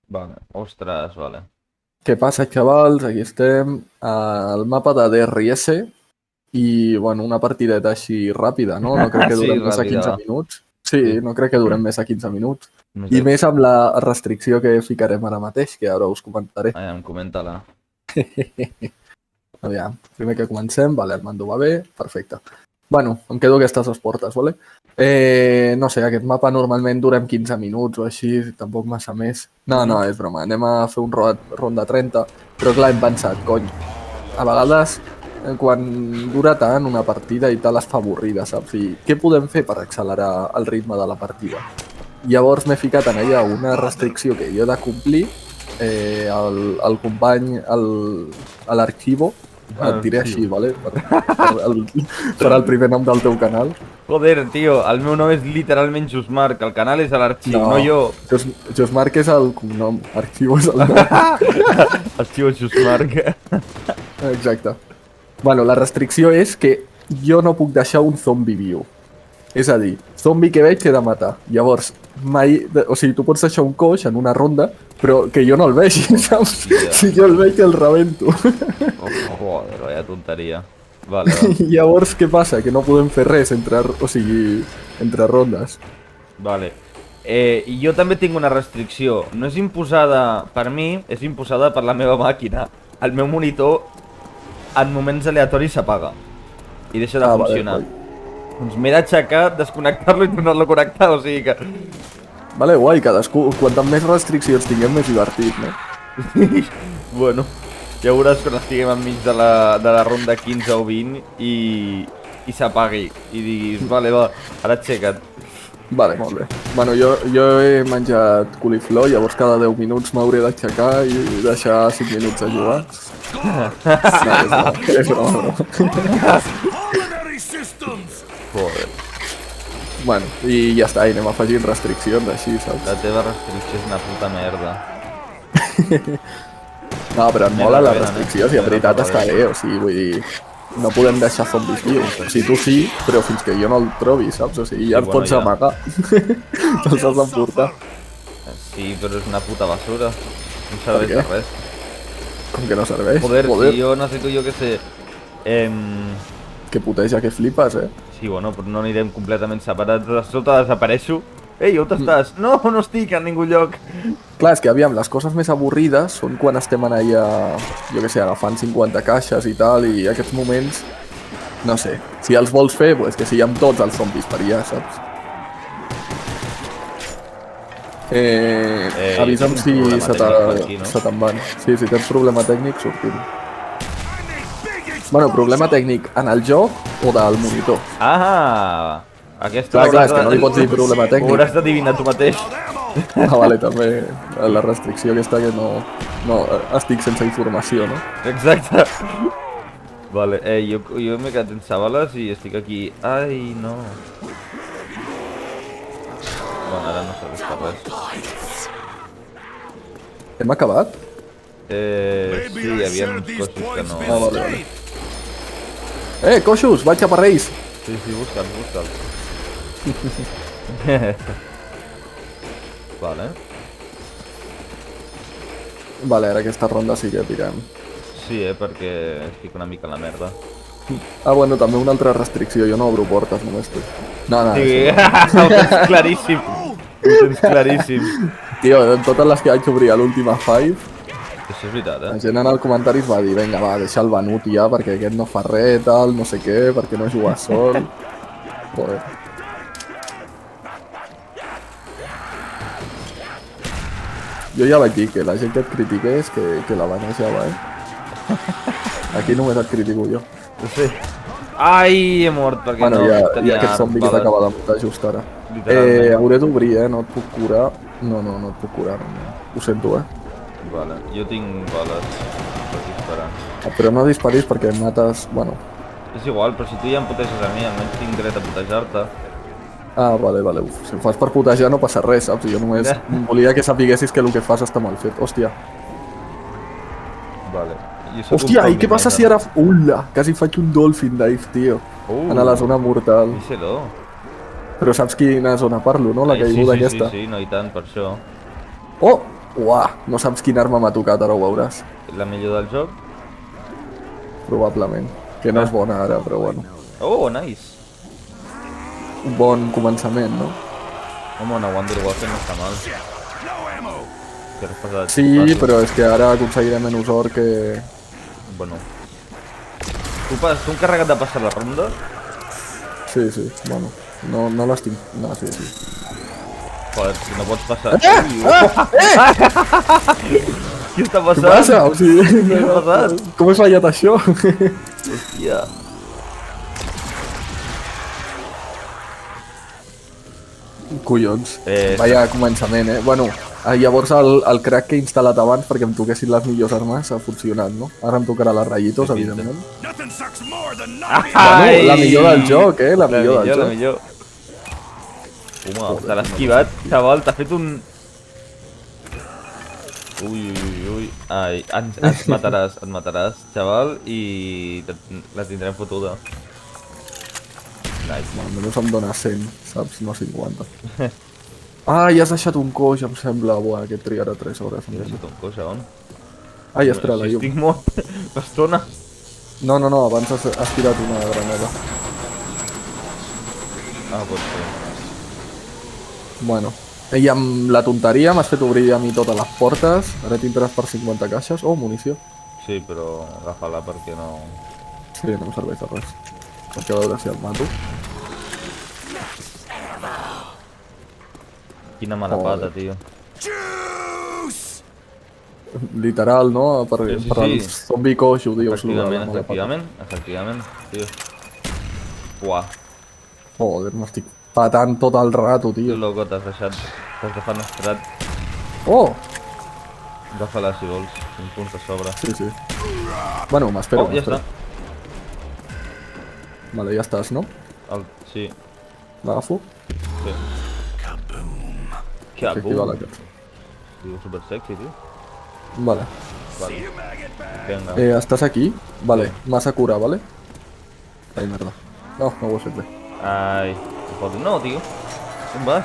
Vale, ostres, vale. Què passa, xavals? Aquí estem al mapa de DRS i, bueno, una partideta així ràpida, no? No crec que Sí, durem més de ràpida, 15 va. minuts. Sí, Sí. no crec que durem més de 15 minuts. Més I de... més amb la restricció que ficarem ara mateix, que ara us comentaré. Aviam, comenta-la. Aviam, primer que comencem, vale, el mando va bé, perfecte. Bueno, em quedo aquestes dues portes, vale? No sé, aquest mapa normalment durem 15 minuts o així, tampoc massa més. No, és broma, anem a fer un ronda 30, però clar, hem pensat, cony, a vegades quan dura tant una partida i tal es fa avorrida, saps? I què podem fer per accelerar el ritme de la partida? Llavors m'he ficat en allà una restricció que jo he de complir, el company, l'arxivo, et diré així, vale? Per el primer nom del teu canal. Joder, tio, el meu nom és literalment Jusmarc, el canal és a l'arxiu, no jo. Josmarc és el cognom, arxivo és el nom. Arxiu Jusmarc. Exacte. Bueno, la restricció és que jo no puc deixar un zombi viu. És a dir, zombi que veig que he de matar. Llavors, mai... O sigui, tu pots deixar un coix en una ronda, però que jo no el vegi, saps? Ja. Si jo el veig, el rebento. Oh, joder, vaya tonteria. Vale, va. Llavors, què passa? Que no podem fer res entre rondes. Vale. I jo també tinc una restricció. No és imposada per mi, és imposada per la meva màquina. El meu monitor, en moments aleatoris, s'apaga. I deixa de funcionar. Vale, doncs m'he d'aixecar, desconnectar-lo i tornar-lo a connectar, o sigui que... Vale, guai, cadascú... Quantes més restriccions tinguem, més divertit, no? Bueno, ja veuràs quan estiguem enmig de la ronda 15 o 20 i s'apagui. I diguis, vale, va, ara aixeca't. Vale, molt bé. Bueno, jo he menjat coliflor, llavors cada 10 minuts m'hauré d'aixecar i deixar 5 minuts a jugar. No, és broma. Joder, Bueno, i ja està, i anem afegint restriccions així, saps? la teva restricció és una puta merda. No, però em mola la Venen, restricció, si en veritat està bé, o sigui, vull dir... No podem deixar zombis vius. O sigui, tu sí, però fins que jo no el trobi, saps? O sigui, ja Sí, els bueno, pots ja. amagar. Te'ls has d'emportar. Sí, però és una puta basura. No serveix què? de res. Com que no serveix? Joder, si jo necessito, jo què sé... Que puteja que flipes, eh? Sí, bueno, però no anirem completament separats. De sota desapareixo. Ei, on estàs? No, no estic en ningú lloc. Clar, és que aviam, les coses més avorrides són quan estem en allà, jo què sé, agafant 50 caixes i tal, i aquests moments, no sé, si els vols fer, pues que siguem tots els zombis per allà, saps? Avisa'm si se te'n van. Sí, si tens problema tècnic, sortim. Bueno, problema tècnic en el joc o del monitor? Ah! Aquesta Clar, és que no li pots dir problema Ho tècnic. hauràs d'adivinar tu mateix. Ah, vale, també la restricció aquesta que no estic sense informació, no? Exacte. Vale, jo m'he quedat sense bales i estic aquí. Ai, no. Bueno, ara no serveix per res. Hem acabat? Sí, hi havia uns cossos que no... Ah, vale. Coixos, vaig cap a Reis! Sí, busca'ls. Vale. Vale, ara aquesta ronda sí que tirem. Sí, perquè estic una mica a la merda. Ah, bueno, també una altra restricció, jo no obro portes, només tu. No, Sí, això ho tens claríssim. Ho tens claríssim. no. Tio, en totes les que vaig obrir a l'última Five, Això és veritat, la gent en els comentaris va dir, vinga, va, deixa el venut ja, perquè aquest no fa res, tal, no sé què, perquè no juga sol. Joder. Jo ja vaig dir que la gent que et critiqués, que la banejava, eh? Aquí només et critico jo. Sí. Ai, he mort perquè Bueno, no hi ha tenia aquest zombi que bales. t'acaba de matar just ara. Literalment. Hauré d'obrir, no et puc curar. No et puc curar. No. Ho sento, Vale, jo tinc bales per disparar. Però no disparis perquè em mates... Bueno. És igual, però si tu ja em puteges a mi, almenys tinc dret a putejar-te. Ah, vale. Uf, si ho fas per putejar no passa res, saps? Jo només volia que sapiguessis que el que fas està mal fet. Hòstia. Vale. Jo sóc Hòstia, un i què passa si ara... Ula, quasi faig un dolphin dive, tio. En la zona mortal. Díselo. Però saps quina zona parlo, no? La caiguda aquesta. Sí, no, i tant, per això. Oh! Uah, no saps quina arma m'ha tocat, ara ho veuràs. La millor del joc. Probablement. Que no és bona ara, però bueno. Oh, nice. Un bon començament, no? Home, una Wonder Waffen no està mal. Que has passat Sí, però és que ara aconseguirem menys or que... Bueno. Tu encarregat de passar la ronda? Sí, sí, bueno. No l'estic... No, sí, sí. Joder, si no pots passar... Què està Què passant? passa? O sigui, Què ha passat? com has fallat això? Hòstia. Collons. Eh, Vaya començament, Bueno, llavors el crack que he instal·lat abans perquè em toquessin les millors armes ha funcionat, no? Ara em tocarà les rayitos, Sí, pinta. evidentment. Ai! La millor del joc, La millor del La joc. millor. Home, te l'ha esquivat, xaval, t'ha fet un... Ui. Ai, et mataràs, xaval, i la tindrem fotuda. Nice. Només em dóna 100, saps? No 50. Ah, ja has deixat un coix, em sembla. Buah, aquest triarà 3 hores. He deixat un coix, on? Ai, espera, la Si llum. estic mort, l'estona. No, abans has tirat una granada. Ah, pot ser. Bueno. I amb la tonteria m'has fet obrir a mi totes les portes. Ara tindràs per 50 caixes. Oh, munició. Sí, però agafa-la perquè no... Sí, no em serveix de res. Perquè a veure si el mato. Quina mala Joder. pata, tio. Literal, no? Per Sí, sí. els zombi coix, ho dius. lo de la mala pata. Efectivament, tio. Uah, Joder, m'estic patant tot el rato, que tio. loco, t'has defenestrat. Oh! Agafa-la si vols, 5 punts de sobre. Sí, sí. Bueno, m'espero. Oh, ja està. Vale, ja estàs, no? Sí, L'agafo? sí. Sí, aquí va la Kabum. casa. Diu super sexy, tio. Vale. Vale. Vinga. Estàs aquí? Vale, massa cura, vale? Ai, merda. No ho he fet bé. Ai, no, tio. On vas?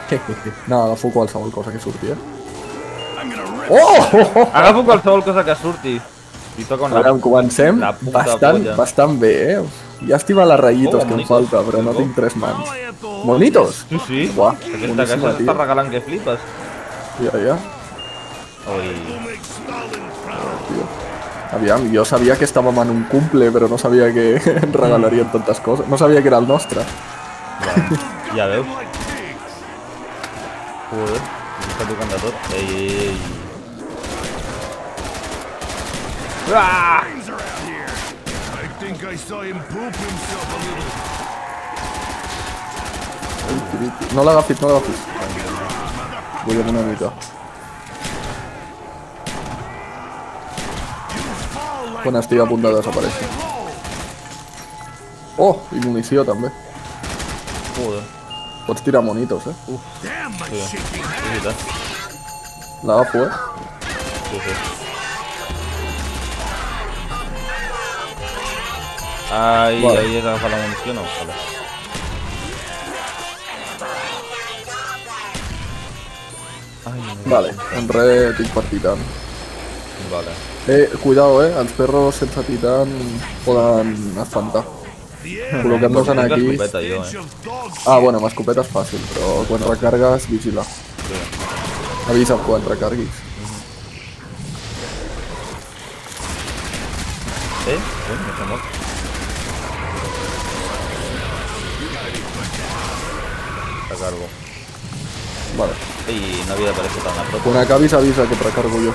No, agafo qualsevol cosa que surti, Oh! Agafo qualsevol cosa que surti. I toca Ara comencem la puta polla. bastant bé, Llàstima les rayitos Oh, que em monitos. falta, però no tinc 3 mans. Monitos? Sí, sí. Buah, Aquesta boníssima, casa s'està tio. regalant que flipes. Ja. Ui. Tio. Aviam, jo sabia que estàvem en un cumple, però no sabia que ens regalarien tantes coses. No sabia que era el nostre. Ja veus? Joder, està tocant de tot. Ei. Ah! I think I saw him poop himself a little. No l'agafis. Vull una mica. Quan estigui a punt de desaparèixer. Oh, i munició també. Joder. Pots tirar monitos, Damn, my Sí, shaking és hand. veritat. L'agafo, Sí. Ai, Vale. ahí has agafat la munició, no? Vale. Ai, Vale, en res tinc per titan. Vale. Cuidado, els perros sense titan poden espantar. Col·loquem-nos en aquí. Escopeta, jo, Stench of dog Ah, bueno, amb escopeta és fàcil, però quan recargues, vigila. Sí. Avisa'm quan recarguis. Ui, no s'ha mort. Recargo. Vale. Ei, no havia d'aparèixer tan a prop. Quan acabis avisa que et recargo jo.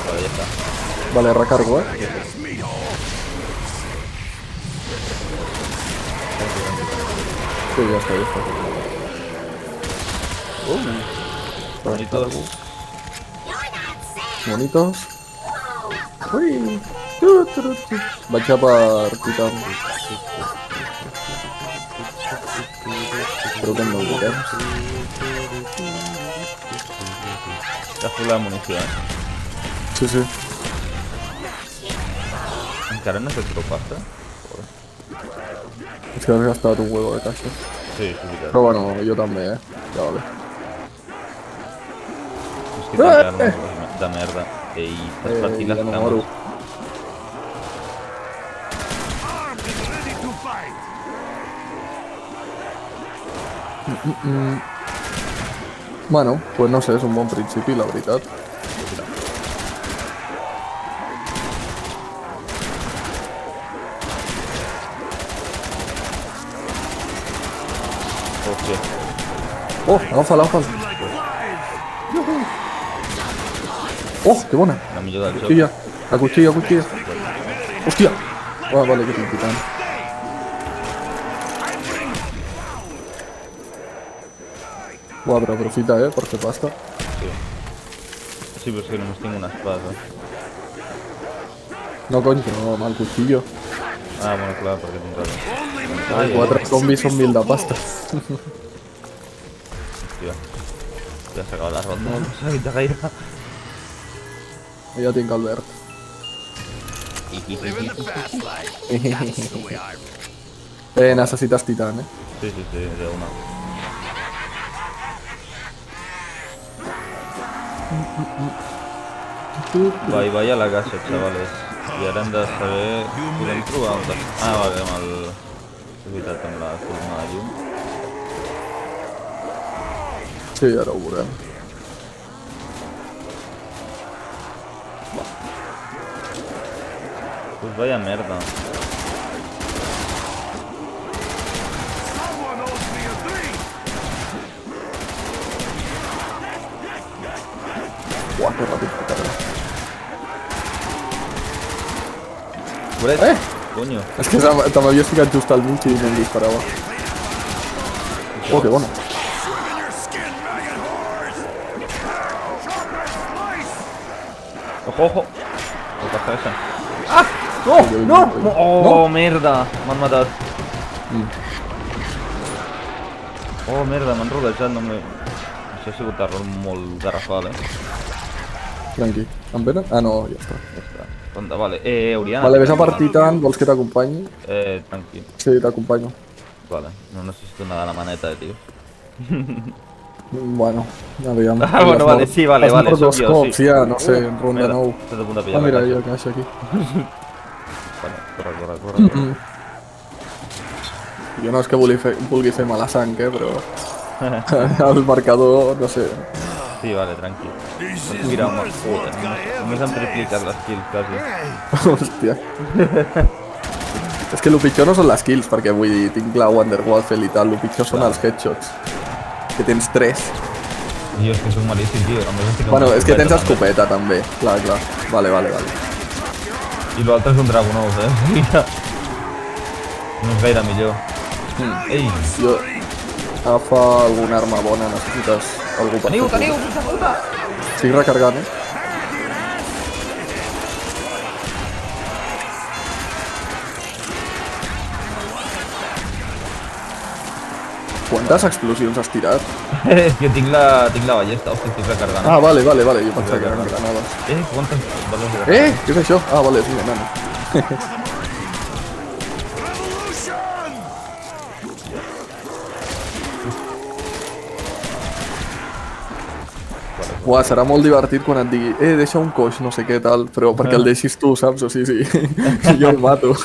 Vale, ja està. Vale, recargo, Sí, ja està. Bonitos. Bonitos. Ui. Vaig a per titan. Espero que no ho toquem. T'ha fet la munició, Sí, sí. Encara no he fet prou pasta? És que has gastat un huevo de caixes. Sí, és veritat. Però bueno, jo també, Ja vale. És que tancar-me. Puta merda. Ei, t'has partit les ja no moro. cames. Armed and ready to fight. Bueno, pues no sé, és un bon principi, la veritat. Hòstia. Oh, agafa'l, agafa'l. Oh, que bona. La millor del joc. Cuchilla, la cuchilla, cuchilla. Hòstia. Ah, vale, que tinc pitant. Buah, però aprofita, per fer pasta. Sí, però és que només tinc una espasa. No, cony, que no, amb el cuchillo. Ah, bueno, clar, perquè tinc raó. Ai, 4 zombis són 1000 de pasta. Hòstia. Ja s'ha acabat la ronda. No s'ha dit de gaire. Ja tinc el verd. Living the fast life. That's the way I Necessites titan, Sí, sí, sí, de una. Va a la casa, chavales. I ara hem de saber... Podem trobar un... Ah, vale, amb el... És veritat, amb la columna de llum. Sí, ara ho veurem. Pues vaya merda. Someone owes me a drink. Buah, que ràpid que carrega. Pobret! Coño. És que te m'havies ficat just al mig i no em disparava. Oh, que bona. In your skin, maggot whores. Sharp slice. Ojo, ojo. No passa esa. Ah! No! No! Oh, merda! M'han matat. Oh, merda, m'han rodejat, no me... Això ha sigut error molt garrafal, Tranqui. Em venen? Ah, no, ja està. Ja està. Ronda, vale. Oriana. Vale, ves a per Titan, vols que t'acompanyi? Tranqui. Sí, t'acompanyo. Vale, no necessito nada de la maneta, tío. Bueno, aviam. Ah, bueno, vale, sí, vale, Has vale, mort dos sóc jo, cops, sí. ja, no sé, en ronda Merda, 9. estàs a punt de Ah, pillar mira, la hi caixa. ha caixa aquí. Vale, corre. Jo no és que vulgui fer mala sang, però... el marcador, no sé. Sí, vale, tranqui. This is Mira, worth joder, vodka només han triplicat les kills, quasi. Hòstia. És que el pitjor no són les kills, perquè vull dir, tinc la Wonderwaffle i tal, el pitjor són els headshots. Que tens 3. Jo és que soc malíssim, tio. A més, estic amb Bueno, una és que tens escopeta, escopeta també. Clar. Vale. I l'altre és un Dragunov, No és gaire millor. Ei, Jo... Agafa alguna arma bona, necessites algú per teniu, fer-ho. puta puta! Estic recargant, Quantes explosions has tirat? És que tinc la ballesta, hòstia, estic recargant. Ah, vale, jo pensava que eren granades. Quantes bales de Què és això? Ah, vale, és un enano. revolution. Buah, serà molt divertit quan et digui deixa un coix, no sé què tal, però perquè el deixis tu, saps? O sigui, sí. Jo el mato.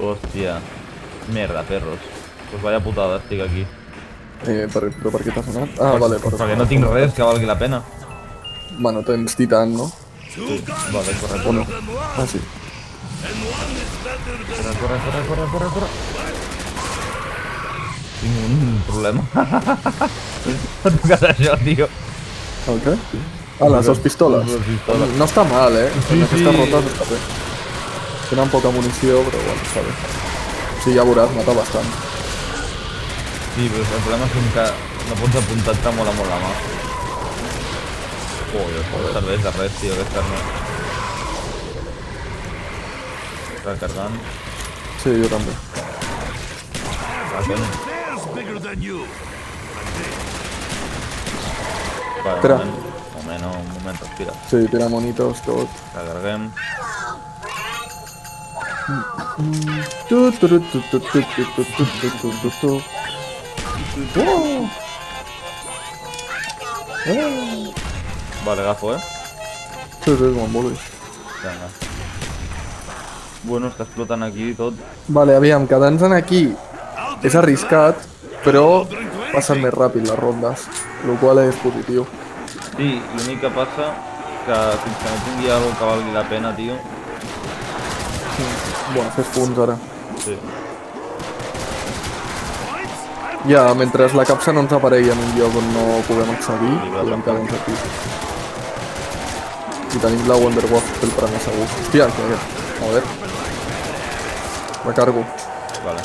Hòstia. Merda, perros. Pues vaya putada, estic aquí. Però per què t'has anat? Ah, vale, Perquè no tinc res que valgui la pena. Bueno, tens titan, no? Sí, vale, corre. O no? Ah, sí. Corre. Tinc un problema. M'ha tocat això, tio. El què? Ah, les dues pistoles. Les dues pistoles. No està mal, Sí, En aquestes sí. rotes està bé. Tenen poca munició, però bueno, està bé. Sí, ja veuràs, mata bastant. Sí, però el problema és que no pots apuntar-te molt a la mà. Joder, no serveix de res, tio, aquesta arma. Recargant. Sí, jo també. Ah, coño. There's bigger than you. Vale, Espera. un moment, respira. Sí, tira monitos, tot. Recarguem. Vale, agafo, Sí, com em vulguis. Vinga. Bueno, està explotant aquí i tot. Vale, aviam, quedant-nos aquí és arriscat, però passen més ràpid les rondes, el qual és positiu. Sí, l'únic que passa que fins que no tingui alguna que valgui la pena, tio. Bueno, fes punts ara. Sí. Ja, mentre la capsa no ens aparegui en un lloc on no puguem accedir, va, podem quedar-nos aquí. I tenim la Wonderwolf pel premi segur. Hòstia, que aquest. A veure. Recargo. Vale.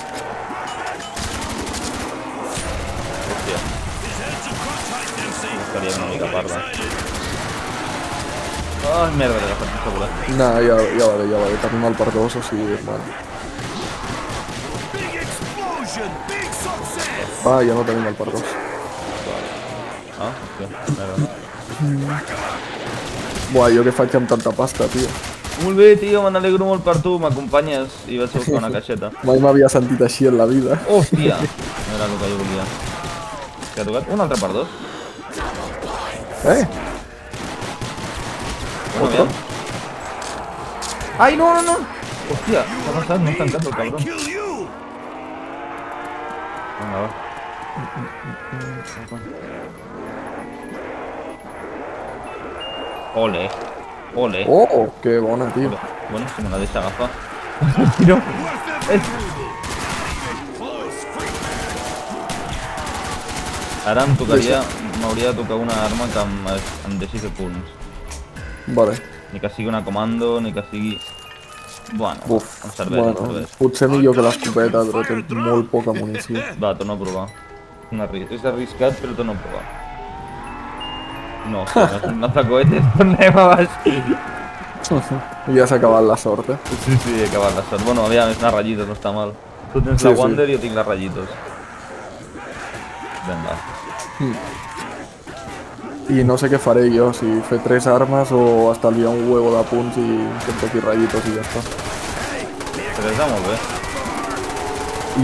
Hòstia. Estaria una mica parda. Ai, merda, l'he agafat sense voler. Nah, ja va bé. Tenim el per 2, o sigui, mal. Big explosion! Big success! Ah, ja no tenim el per 2. Ah, hòstia, merda. Buah, jo què faig amb tanta pasta, tio? Molt bé, tio, me n'alegro molt per tu, m'acompanyes i vaig a buscar una caixeta. Mai m'havia sentit així en la vida. Hòstia! No era el que jo volia. Què ha tocat? Un altre per 2? Bueno, aviam. Ai, no! Hòstia, què ha passat? No ha tancat el I cabron. kill you! Vinga, va. Ole. Oh, que bona, tio. Ole. Bueno, si me la deixa agafar. No. Ara em tocaria... M'hauria de tocar una arma que em deixi fer punts. Vale. Ni que sigui una comando, ni que sigui... Bueno, Buf, em serveix, em bueno, serveix. potser millor que l'escopeta, però té molt poca munició. Va, torno a provar. És arriscat, però torno a provar. No, no és un lanzacohetes, tornem a baix. Ja s'ha acabat la sort, eh? Sí, he acabat la sort. Bueno, aviam, és una rayitos, no està mal. Tu tens Sí, la sí. Wander i jo tinc les rayitos. Vinga. I no sé què faré jo, si fer 3 armes o estalviar un huevo de punts i que em toqui rayitos i ja està. Però està molt bé.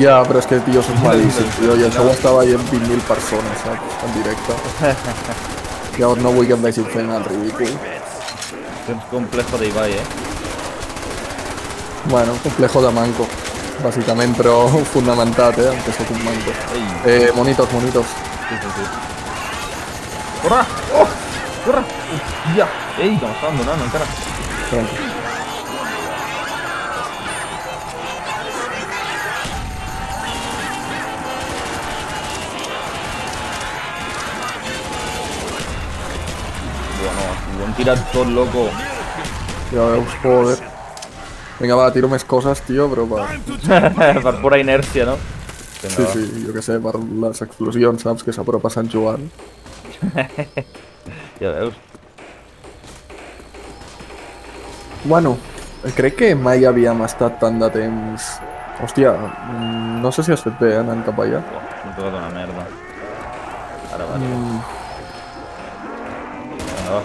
Ja, però és que, tio, soc malíssim, tio, i això ho està veient 20.000 persones, saps? En directe. Llavors no vull que em vegin fent el ridícul. Tens complejo d'Ibai, Bueno, complejo de manco, bàsicament, però fundamentat, que sóc un manco. Ei. Monitos. Sí. Corre! Oh! Corre! Hòstia! Ei, que m'estaven donant encara. Tranqui. Bueno, ho hem tirat tot, loco. Ja veus, joder. Vinga, va, tiro més coses, tio, però Per pura inèrcia, no? Vinga, Sí, jo què sé, per les explosions, saps? Que s'apropa Sant Joan. Ja veus. Bueno, crec que mai havíem estat tant de temps... Hòstia, no sé si has fet bé anant cap allà. Buah, m'he tocat una merda. Ara va. Vinga, va.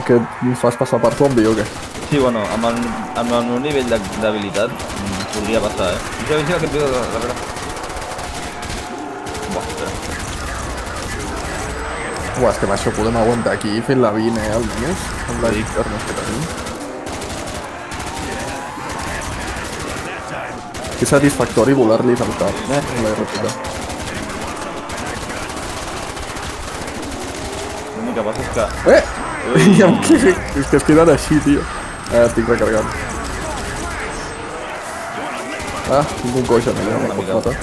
Que em fas passar per zombi o què? Sí, bueno, amb el meu nivell d'habilitat podria passar, Vigila que et ve de darrere. Buah, espera. Uah, és que amb això podem aguantar aquí fent la 20, almenys. Amb les armes que tenim. Que satisfactori volar-li al cap, amb la RPK. L'únic que passa és que... I amb què? És que es queden així, tio. Estic recargant. Tinc un coix a mi, no pot matar.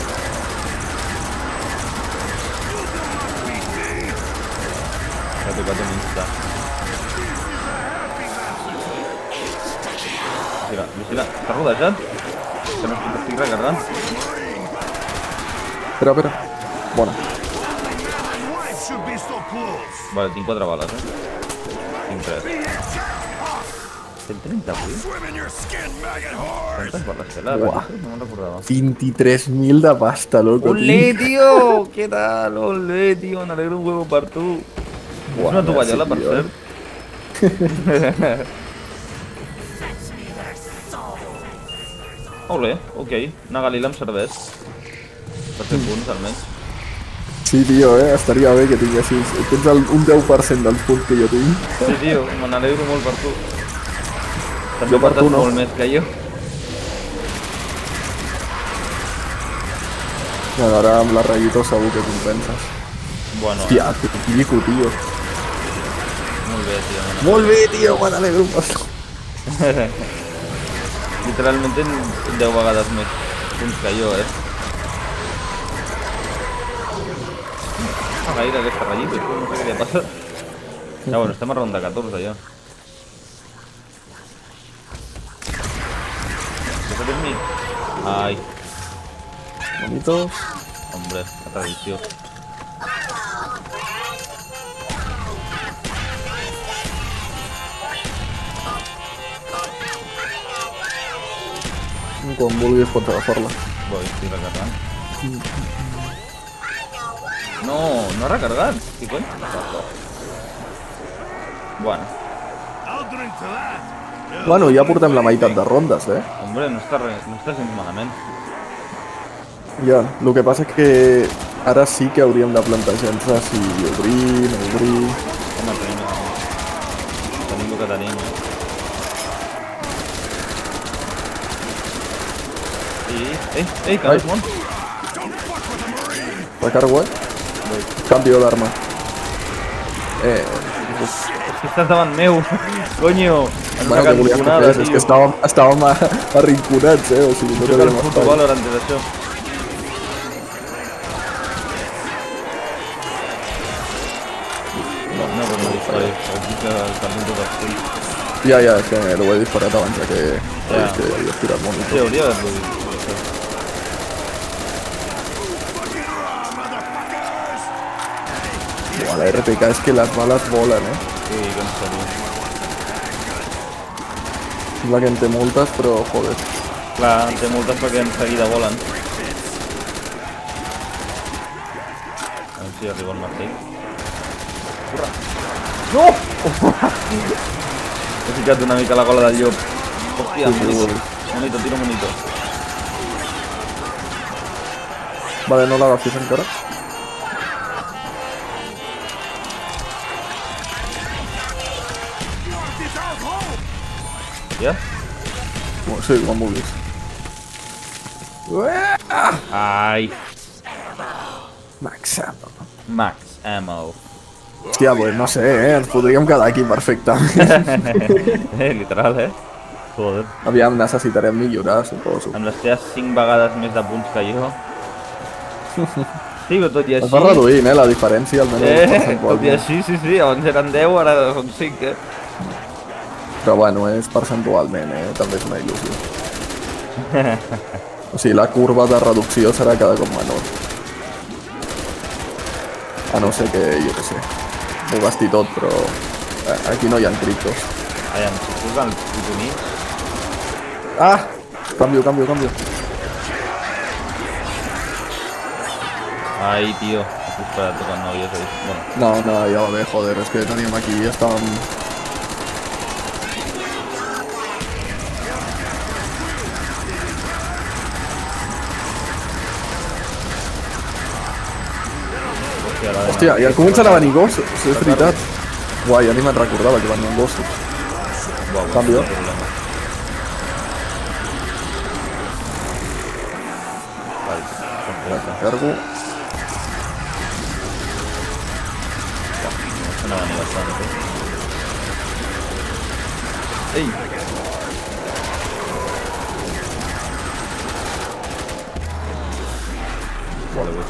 M'ha tocat un insta. Vigila. T'ha rodejat? Que no estic recargant. Espera. Bona. Life should be so close! Vale, tinc 4 bales, Tinc 3. Tem 38? Swim in your skin, maggot whore! Quantes bales té la Uah. Rayitos? No me'n recordava. 23.000 de pasta, loco, ¡Olé, tio. tío! ¿Qué tal? ¡Olé, tío! Me alegro un huevo per tu. És una tovallola, per sí, cert. Olé, ok. Una Galila em serveix. Per fer punts, almenys. Sí, tio, estaria bé que tinguessis... Tens un 10% dels punts que jo tinc. Sí, tio, me n'alegro molt per tu. També Jo per tu portes no. molt més que jo. Bueno, ara amb la Rayito segur que compenses. Bueno, Hòstia, que pico, tio. molt bé, tio. Molt bé, tio, me n'alegro per tu. Literalment tens 10 vegades més punts que jo, Fa gaire aquesta ratllita, no sé què li ha passat. Ja, bueno, estem a ronda 14 ja. ¿Qué se mi? Ay, Bonitos. hombre, la tradició. Quan vulguis pots agafar-la. Voy, estic recarregant. No, no ha recargat. Què cony? Bueno, I'll drink to that. Bueno, ja portem la meitat de rondes, hombre, no està gens malament. Ja, el que passa que ara sí que hauríem de plantejar-nos si obrir, no obrir... Home, tenim el que tenim. Ei, que no és món. Recargo, Canvio d'arma. És que estàs davant meu, conyo. En una Bueno, que volies que cantonada, fes? És que estàvem arrinconats, o sigui, no Joc al teníem puto espai. Valorant és això. No, però no disparis. Aquí que tenim tot el full. Ja, és que ho he disparat abans de que... Ja. És que havia tirat molt. Sí, hauria d'haver-lo dit. Buah, la RPK és que les bales volen, Sí, que en sèrio. Sembla que en té moltes, però joder. Clar, en té moltes perquè en seguida volen. A veure si arriba el martell. Corre! No! He ficat una mica la gola del llop. Hòstia, Sí, monito. sí. Monito, tiro monito. Vale, no l'agafis encara. Ja? Sí, quan vulguis. Ai, Max ammo. Max Ammo. Hòstia, pues no sé, ens podríem quedar aquí perfectament. Literal, Joder. Aviam, necessitarem millorar, suposo. Amb les teves 5 vegades més de punts que jo. Sí, però tot i Es així... va reduint, la diferència, almenys tot i percentualment. així, sí, abans eren 10, ara són 5, Però bueno, és percentualment, també és una il·lusió. O sigui, la curva de reducció serà cada cop menor. A no ser que, jo què sé, m'ho gasti tot, però aquí no hi ha criptos. Aviam, si surt el puto mig... Ah! Canvio. Ai, tio, has disparat quan no havies vist. Bueno, No, ja va bé, joder, és que teníem aquí, estàvem... Hòstia, ja comencen a venir gossos, és veritat. Guai, ja ni me'n recordava que venien gossos. Canvio. no té problema. Vale, perfecte. Cargo. Se n'ha venit bastant, Ei! Vale, bé.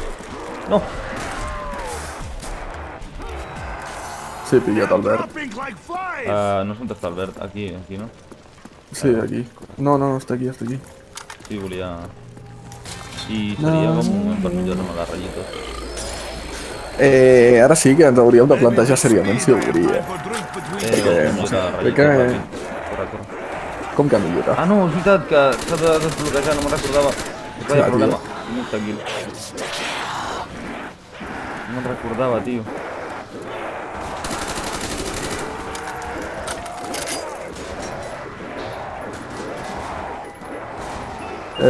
No! Sí, pillat el verd. Dropping like flies. No sé on està el verd. Aquí, no? Sí, aquí. No, està aquí, està aquí. Sí, volia... I seria com un moment per millorar amb les ratllites. Ara sí que ens hauríem de plantejar seriament si obrir, For drink between Perquè, no sé, crec que... Corre. Com que millorar? Ah, no, és veritat que s'ha de desbloquejar, no me'n recordava. És Clar, vaya tio. problema. No, tranquil. No me'n recordava, tio.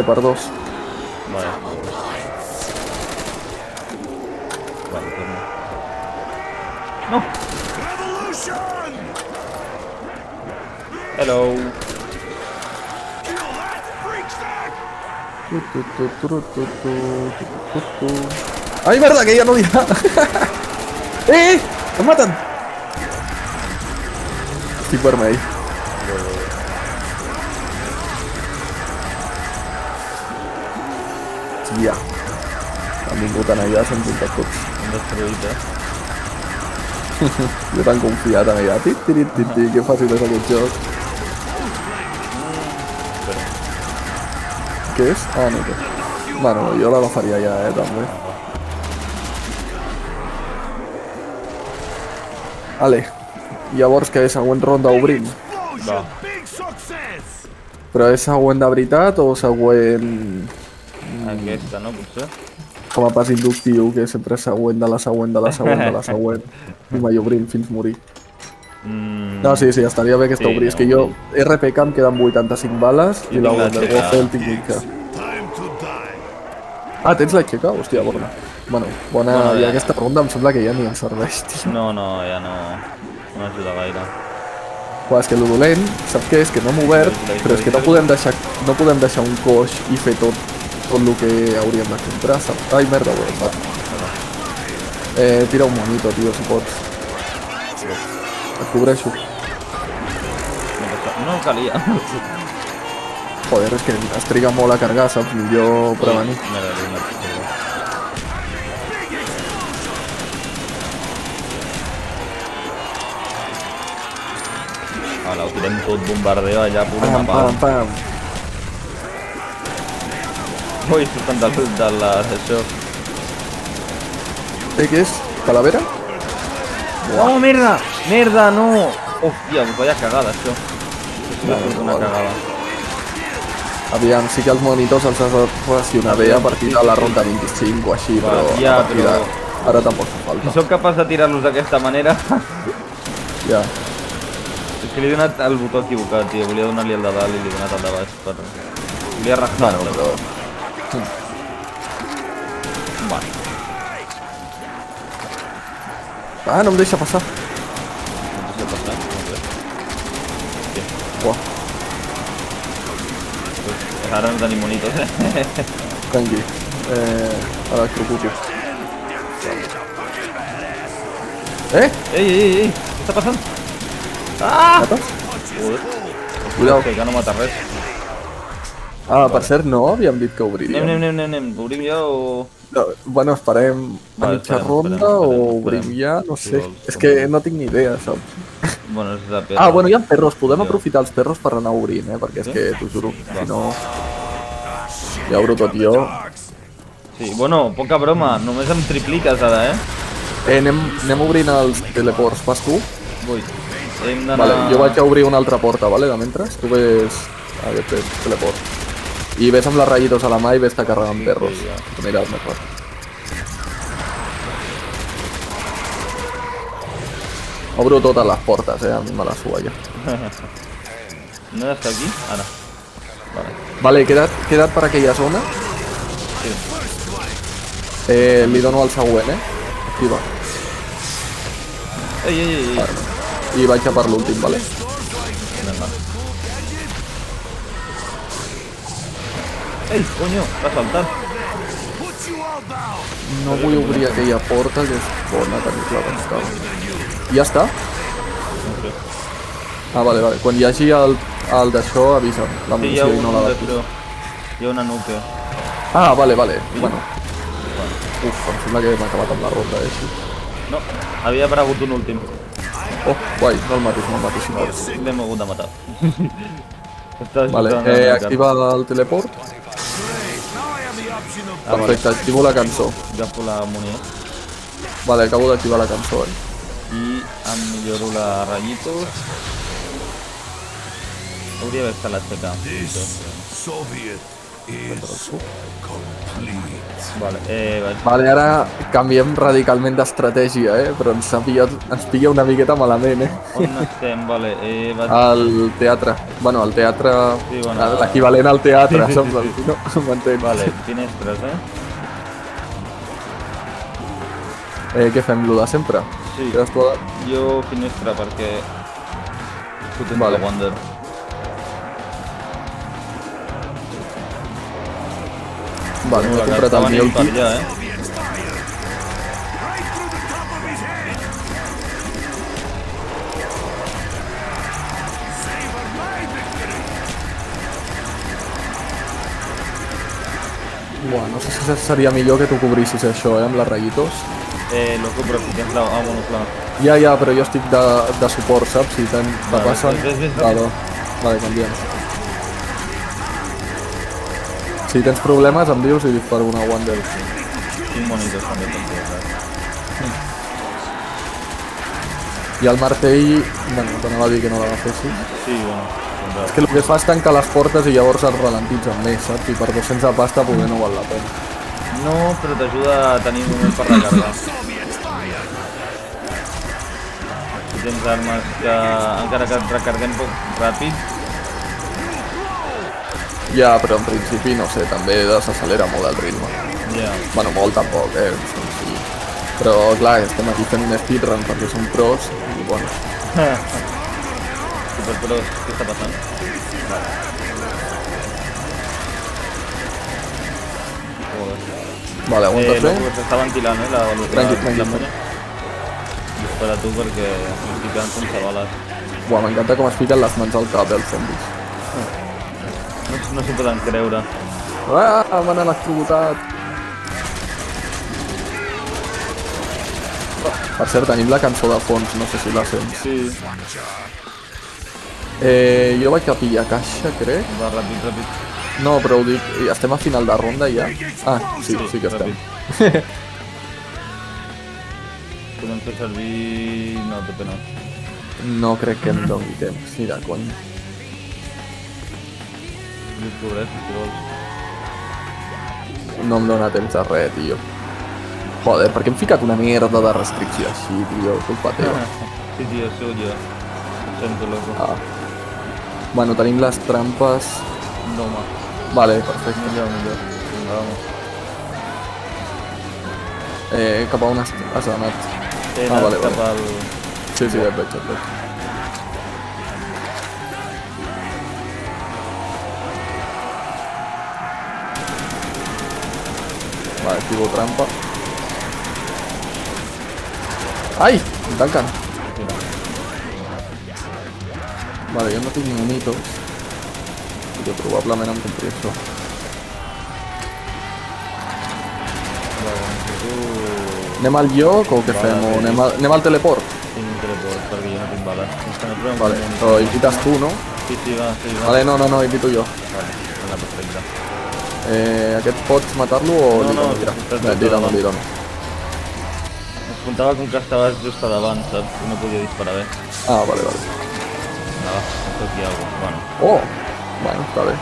Per dos. Vale. Vale, torno. No! Revolution! Hello! Kill that freak stack! Ai, merda, que ja no hi ha! Em maten! Estic vermell. Tia. Han vingut en allà, s'han juntat tots. Hem destruït, Jo tan confiat en allà. Que fàcil és aquest joc. Què és? Ah, no té. Bueno, jo l'agafaria ja, també. Ale. Llavors, què? Següent ronda obrim? Explosion! Big success! Però és següent de veritat o següent... Aquesta, no? Potser? Com a pas inductiu, que sempre és següent de la següent de la següent de la següent. I mai obrim fins morir. No, sí, estaria bé aquesta Sí, obrir. És no, que jo, RPK em queden 85 bales i la tinc la Wonder xeca. Waffle tinc mitja. Time to die. Ah, tens la xeca? Hòstia, bona. Bueno, bona. Bueno, I ja. aquesta ronda em sembla que ja ni em serveix, tio. No, ja no ajuda gaire. Però és que lo dolent, saps què és? Que no hem obert, però és que no podem deixar un coix i fer tot el que hauríem de comprar, saps? Ai, merda, ho he fet. Tira un monito, tio, si pots. Et cobreixo. No calia. Joder, és que es triga molt a carregar, saps? Millor prevenir. Ara, ho tirem tot bombardeo allà, punt Pam, una pam, pam. Ui, surten de això. Què és? Calavera? Oh, merda! Merda, no! Hòstia, vaya cagada, això. Una cagada. Aviam, sí que els monitors els has de relacionar bé a partir de la ronda 25 o així, Va, però ja, a partir però- ara tampoc fa Si falta. sóc capaç de tirar-los d'aquesta manera... Ja. És que li he donat el botó equivocat, tio. Volia donar-li el de dalt i li he donat el de baix. Volia rajar. Bueno, però... Vale. Ah, no em deixa passar. No sé passar. Buah, Ara no tenim monitos, tranqui. Electrocuto. Ei! Què està passant? Ah! Mates? Joder. Cuidao. Que no mata res. Ah, per cert, no havíem dit que obriríem. Anem. Obrim ja o... No, bueno, esperem a Vale, mitja esperem, ronda esperem, o esperem. obrim ja, no Si sé. vols, És com que vols. no tinc ni idea, saps? Bueno, és la pedra. Ah, bueno, hi ha perros, podem Ja. aprofitar els perros per anar obrint, perquè és Sí? que, t'ho juro, Va. si no... Ja obro tot jo. Sí, bueno, poca broma. Només em tripliques ara, Anem obrint els teleports, pas tu? Vull. Hem d'anar... Vale, jo vaig a obrir una altra porta, vale, de mentre. Tu ves a aquest teleport. I ves amb les rayitos a la mà i ves-te carregant perros. ja. Mira, el mejor. Obro totes les portes, a mi me la suba ja. No està aquí? Ara. Vale. Vale, queda't per aquella zona. Sí. Li dono el següent, Activa. Ei. I vaig a per l'últim, vale? Vinga. Ei, coño, t'ha saltat. Put you all down! No vull obrir aquella porta, que és bona, tenir-la tancada. Ja està? No sé. Ah, vale. Quan hi hagi el d'això, avisa'm. La Sí, hi ha munició i no la un de... d'això. Hi ha una nuke. Ah, vale. Bueno. Uf, em sembla que hem acabat amb la ronda, així. No, havia aparegut un últim. Oh, guai, no el matis, si pots. L'hem hagut de matar. Està Vale, ajudant a la activa el teleport. Now I have the option of Perfecte, activo la cançó. Agafo la munió Vale, acabo d'activar la cançó, i em milloro la rayitos. Hauria d'haver estat la xeca. this Soviet is complete. Vale, vaig. Vale, ara canviem radicalment d'estratègia, però ens pilla una miqueta malament, On estem? Vale, vaig... Al teatre. Bueno, al teatre... Sí, bueno. L'equivalent al teatre, Sí. saps? No, m'entens? Vale, finestres, Què fem, lo de sempre? Sí. Quedes tu a... Jo finestra perquè... Tu tens Vale. la Wander. Vale, m'he comprat el meu per kit. allà, Buah, no sé si seria millor que tu cobrissis això, amb les rayitos. Loco, però si tens la... Ah, bueno, clar. Ja, però jo estic de suport, saps? Si te Vale, passen... ves, Vale, canviem. Si tens problemes em dius i disparo una Wander. Tinc monitors també, també. I el martell, bueno, t'anava a dir que no l'agafessis. Sí, bueno. És que el que fa és tancar les portes i llavors es ralentitzen més, saps? I per 200 de pasta poder no val la pena. No, però t'ajuda a tenir un moment per recarregar. Si tens armes que encara que et recarguem poc ràpid, Ja, però en principi, no sé, també desaccelera molt el ritme. ja. Bueno, molt tampoc, sí. Però clar, estem aquí fent un speedrun perquè som pros i bueno, Superpros, què està passant? vale, aguantes bé? Loco, s'està ventilant, la Tranqui. molla. Dispara tu perquè estic quedant sense bales. Buah, m'encanta com es fiquen les mans al cap dels zombis. No s'ho poden creure. Ah, m'han electrocutat. Per cert, tenim la cançó de fons, no sé si la sents. Sí. Jo vaig a pillar caixa, crec. Va, ràpid. No, però ho dic, estem a final de ronda ja? Ah, sí que estem. Podem fer servir... No, té pena. No crec que em doni temps, ni de cony. Dius progrés, si vols. No em dóna temps de res, tio. Joder, per què hem ficat una merda de restricció així, tio? Culpa teva. Sí, tio, sou jo. Ho sento, loco. Ah. Bueno, tenim les trampes. No, home. Vale, perfecte. Millor. Vinga, vamos. Cap a on has anat? He Ah, anat vale. cap al... Sí, et veig. Vale, activo trampa. Ai! Em tanquen. Vale, jo no tinc monitos. Jo probablement em compré això. Anem al lloc o què fem? O anem al teleport? Tinc un teleport, perquè jo no tinc bales. És que no trobem Vale, un però invites tu, no? Sí, va. Vale, no, invito jo. Vale, perfecte. Aquest pots matar-lo o No, li dono? estàs Mira, tot li davant. dono. Es comptava com que estaves just a davant, saps? I no podia disparar bé. Ah, vale. Va, em toqui alguna cosa. Bueno, Oh! Bueno, està bé.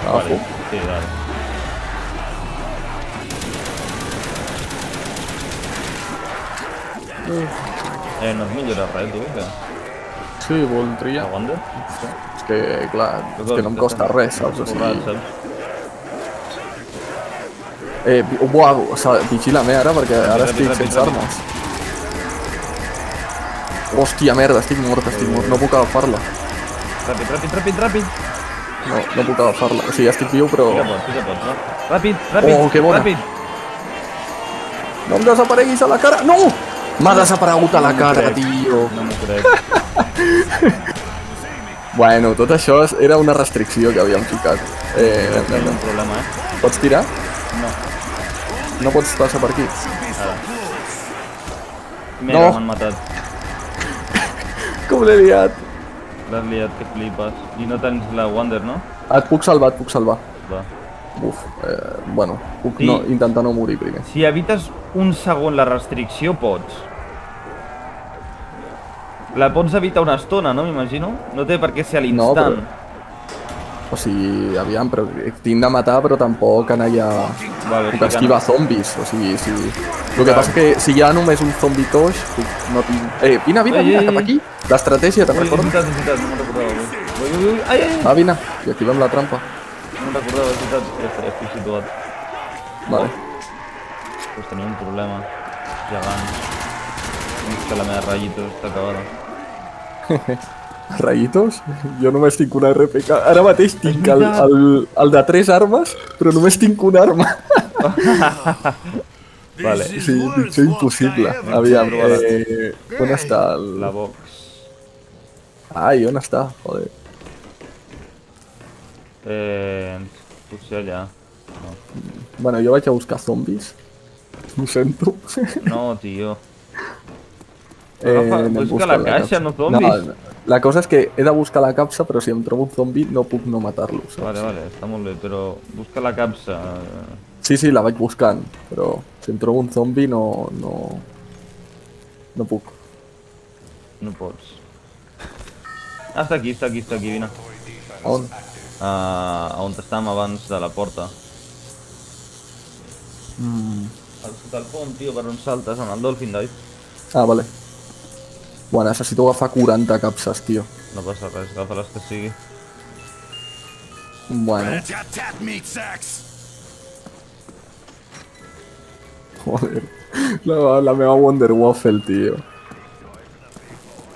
vale. Agafo. Sí, vale. No et millores res, tu, què? Sí, voldria. La Wander? És que, clar, és que no em costa res, saps? O sigui... saps? Buah, vigila'm, ara, perquè ara estic ràpid, sense ràpid. armes. Hòstia, merda, estic mort. No puc agafar-la. Ràpid. No puc agafar-la. O sigui, estic viu, però... Fica pots, va. Ràpid, Oh, que bona. ràpid. No em desapareguis a la cara! No! M'ha desaparegut a la cara, tio. No m'ho crec. Bueno, tot això era una restricció que havíem ficat. No hi ha un problema, Pots tirar? No. No pots passar per aquí? Ara. Mega, No. m'han matat. Com l'he liat? L'has liat, que flipes. I no tens la Wander, no? Et puc salvar. Va. Uf, bueno, puc Sí. intentar no morir primer. Si evites un segon la restricció, pots. La pots evitar una estona, no? M'imagino. No té per què ser a l'instant. O sigui, aviam, però tinc de matar, però tampoc anar allà... Vale, Puc esquivar zombis, o sigui, si... El que passa que si hi ha només un zombi toix, no tinc... Vine, cap aquí. L'estratègia, te'n Ui, recordes? és veritat, no me'n recordava. Ui. Ai. Va, vine, i activem la trampa. No me'n recordava, és veritat. Estic situat. Vale. Pues tenia un problema gegant. És que la meva ratllito està acabada. Rayitos? Jo només tinc una RPK. Ara mateix tinc veritat. el de 3 armes, però només tinc una arma. Vale. This is Sí, worst pitjor impossible. walk I ever Aviam, did. on està el... La box. Ai, on està? Joder. Potser allà. No, Bueno, jo vaig a buscar zombis. Ho sento. no tio. Agafa, anem busca la buscant caixa, capsa. no zombis. No, la cosa és que he de buscar la capsa, però si em trobo un zombi no puc no matar-lo, saps? Vale, està molt bé, però busca la capsa. Sí, la vaig buscant, però si em trobo un zombi no puc. No pots. Ah, està aquí, vine. On? On estàvem abans de la porta. Al sota el pont, tio, per on saltes, en el Dolphin Dive. Ah, vale. Bueno, necessito agafar 40 capses, tio. No passa res, agafa les que sigui. Bueno, Tat-tat, meat sacks. joder. La meva Wonder Waffle, tio.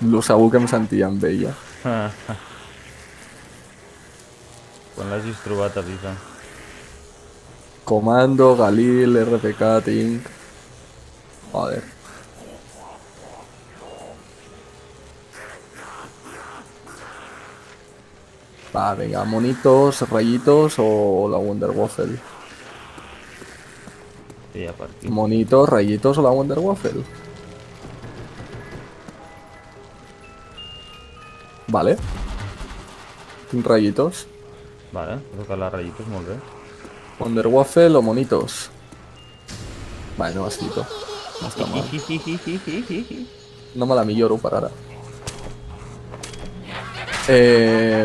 Lo segur que em sentia amb ella. Quan l'hagis trobat, avisa. Comando, Galil, RPK, tinc... Joder. Va, venga, monitos, rayitos o la Wonder Waffle. Sí, ja per aquí. Monitos, rayitos o la Wonder Waffle. Vale. Tinc rayitos. Vale, toca les rayitos, molt bé. Wonder Waffle o monitos. Vale, no escrito. No està mal. No me la milloro per ara.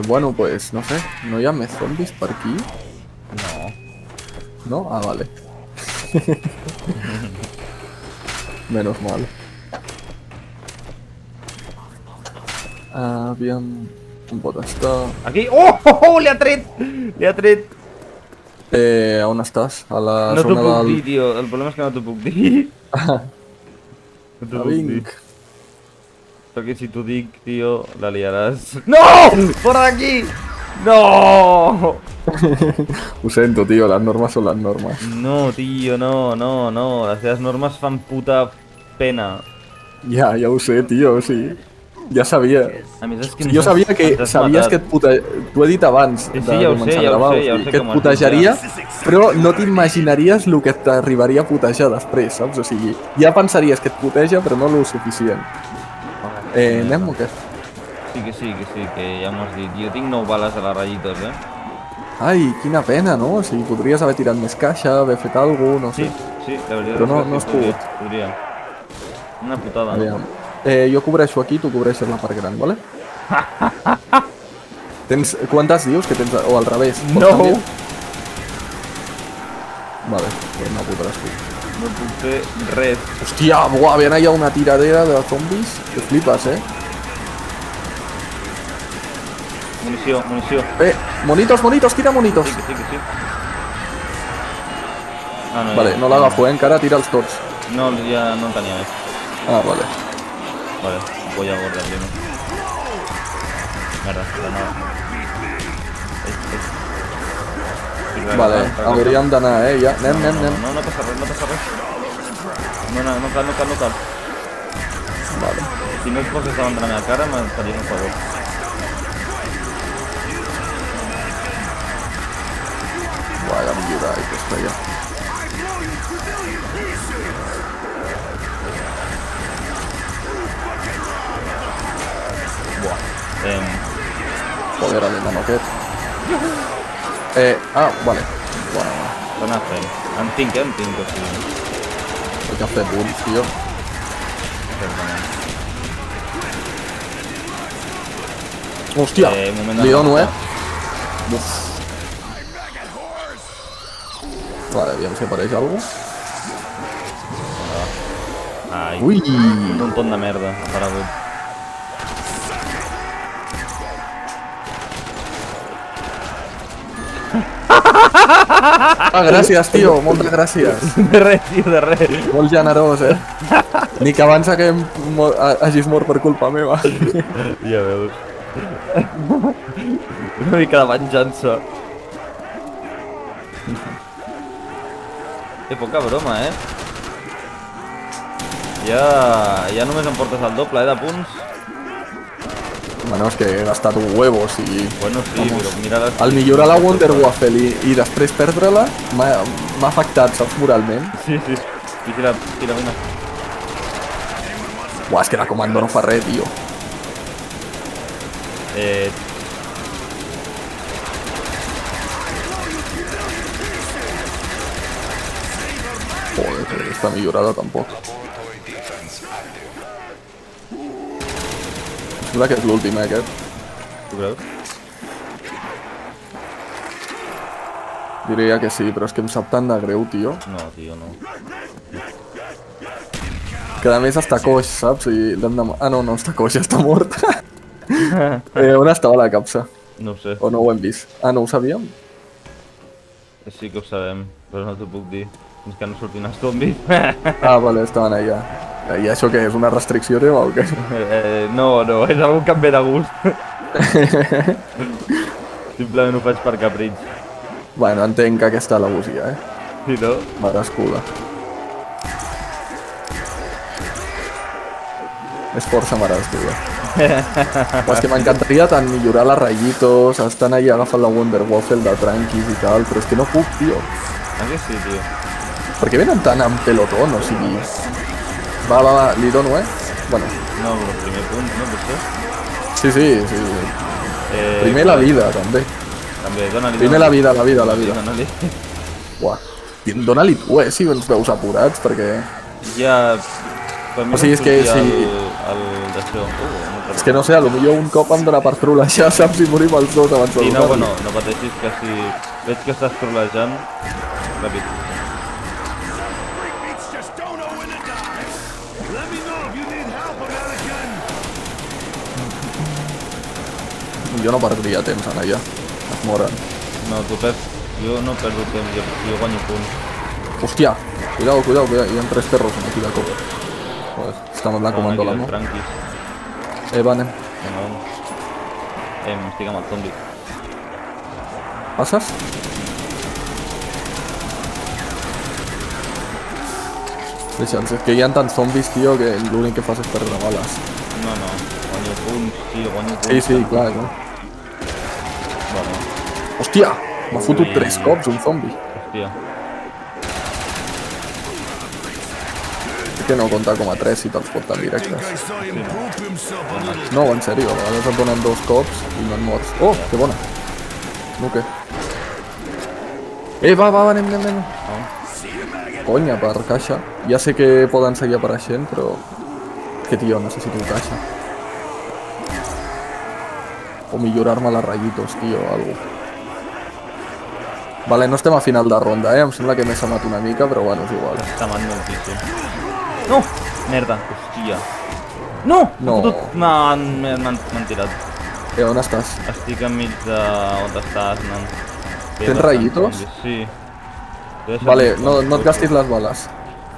Bueno, pues no sé. No hi ha més zombis per aquí? No. No? Ah, vale. Menos mal. Aviam... On pot estar? Aquí! Oh! Li ha tret! Li ha tret! On estàs? A la No t'ho zona puc del... dir, tio. El problema és que no t'ho puc dir. No t'ho puc dir. Vinc. Perquè si t'ho dic, tio, la liaràs. No! Fora d'aquí! No! Ho sento, tio, les normes són les normes. No, tio, no. Les teves normes fan puta pena. Ja ho sé, tio, sí. Ja sabia. A més, és que Jo sabia que ens has sabies matat. que et putejaria... T'ho he dit abans Sí, de ja ho començar sé, a gravar, o ja ho sigui, sé que que et m'ho has dit putejaria, però no t'imaginaries el que t'arribaria a putejar després, saps? O sigui, ja pensaries que et puteja, però no el suficient. Anem o què? Sí, que ja m'ho has dit. Jo tinc 9 bales a les rayitos, Ai, quina pena, no? O sigui, podries haver tirat més caixa, haver fet alguna cosa, no sé. Sí, la veritat Però és no- que no sí, has pogut. Podria. Una putada. Aviam. Jo cobreixo aquí, tu cobreixes la part gran, vale? Tens... Quantes dius que tens... O al revés? Pots No! canviar? Vale, pues no podràs tu. No puc fer res. Hòstia, buah, ven allà una tiradera de zombis que flipes, Munició. Monitos, tira monitos. Sí. Ah, no, Vale, no l'agafo, encara tira'ls tots. No, ja no en tenia més. Ah, vale. Vale, voy a guardar primero. Merda, granada. Vale, hauríem d'anar, ja. Anem. No passa res. No cal. Vale. Si no et poses davant de la meva cara, me'n faries un favor. Vaya millorar aquesta ja. Joder, alemán aquest. Vale. Bueno, Què anar fent? En tinc, o sigui... vaig a fer punts, tio. Certament. Hòstia, Moment de li dono, rebentar. Uf. Vale, aviam si apareix alguna cosa. Ai, Ui! un montón de merda ha aparegut. Ah, gràcies, tio, moltes gràcies. De res, tio, de res. Molt generós, Ni que abans hagis mort per culpa meva. Ja veus. Una mica de venjança. Poca broma, Ja només em portes el doble, de punts. Bueno, és que he gastat huevos i... Bueno, sí, però mira les... Al millorar la Wonder Waffle i després perdre-la m'ha afectat, saps, moralment. Sí. I tira, vine. Buah, és que la comando no fa res, tio. Joder, però està millorada tampoc. Sembla que és l'últim, aquest. Tu creus? Diria que sí, però és que em sap tant de greu, tio. No, tio, no. Que a més està coix, saps? I l'hem de... Ah, no, està coix, està mort. On estava la capsa? No ho sé. O no ho hem vist? Ah, no ho sabíem? Sí que ho sabem, però no t'ho puc dir. Fins que no surtin els zombis. Ah, vale, estaven allà. I això què, és una restricció teva o què? No, és algun que em ve de gust. Simplement ho faig per capritx. Bueno, entenc que aquesta és la busia, Sí, no? Merescuda. És força merescuda. Però és que m'encantaria tant millorar les rayitos, estan ahí agafant la Wonder Waffle de tranquis i tal, però és que no puc, tio. Ah, que sí, tio? Per què venen tant en pelotón, o sigui... Va, li dono, Bueno. No, però primer punt, no, potser? Sí. Primer la vida, també. També, dona-li... Primer la vida. Dona-li. Buah. Dona-li tu, si ens veus apurats, perquè... Ja... Per mi O sigui, és que sortia si- el d'això. És que no sé, potser un cop em dóna per trolejar, saps, i morim els dos abans de Sí, no, donar-li. bueno, no pateixis que si veig que estàs trolejant, ràpid. Freakmeats just don't know when to die. Let me know if you need help, American. Jo no perdria temps en allà. Es moren. No, tu perds... Jo no perdo temps, jo guanyo punts. Hòstia, cuidado, hi ha 3 perros aquí de cop. Joder, estem amb la comando la, no? Tranquis. Va, anem. Vinga, vamos. M'estic amb el zombi. Passes? Deixa'ns, és que hi ha tants zombis, tio, que l'únic que fas és perdre bales. No, guanyo punts, tio, guanyo punts. Sí, clar. Bueno, Hòstia, m'ha fotut 3 cops un zombi. hòstia. És que no compta com a 3 si te'ls pot tan I directes. saw him poop himself a little. No, en sèrio, a vegades et donen 2 cops i no et mors. Oh, que bona. Nuke. Va, anem. Conya, per caixa. Ja sé que poden seguir apareixent, però... Que tio, necessito caixa. O millorar-me les rayitos, tio, o algo. Vale, no estem a final de ronda, Em sembla que m'he samat una mica, però bueno, és igual. Està mal moltíssim. No! Merda, hòstia. No! No. M'han tirat. On estàs? Estic enmig de... on estàs, nen. Tens rayitos? Sí. Vale, no et gastis les bales.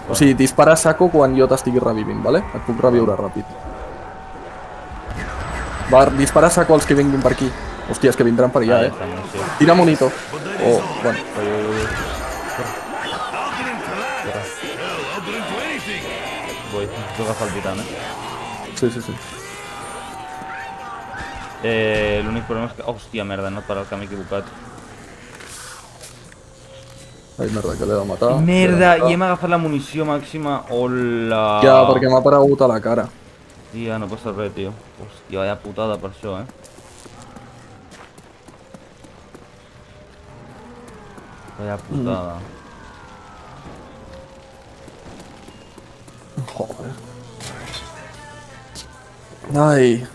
O sigui, dispara a saco quan jo t'estigui revivint, vale? Et puc reviure ràpid. Va, dispara a saco als que vinguin per aquí. Hòstia, és que vindran per allà, Tira monito. Oh, bueno. I'll get into anything. Vull agafar el titan, Sí. L'únic problema és que... Hòstia, merda, no per al que m'he equivocat. Ai, merda, que l'he de matar. Merda, i hem agafat la munició màxima. Hola. Ja, perquè m'ha aparegut a la cara. Tia, no passa res, tio. Hòstia, vaya putada per això, Vaya putada. Joder. Ai.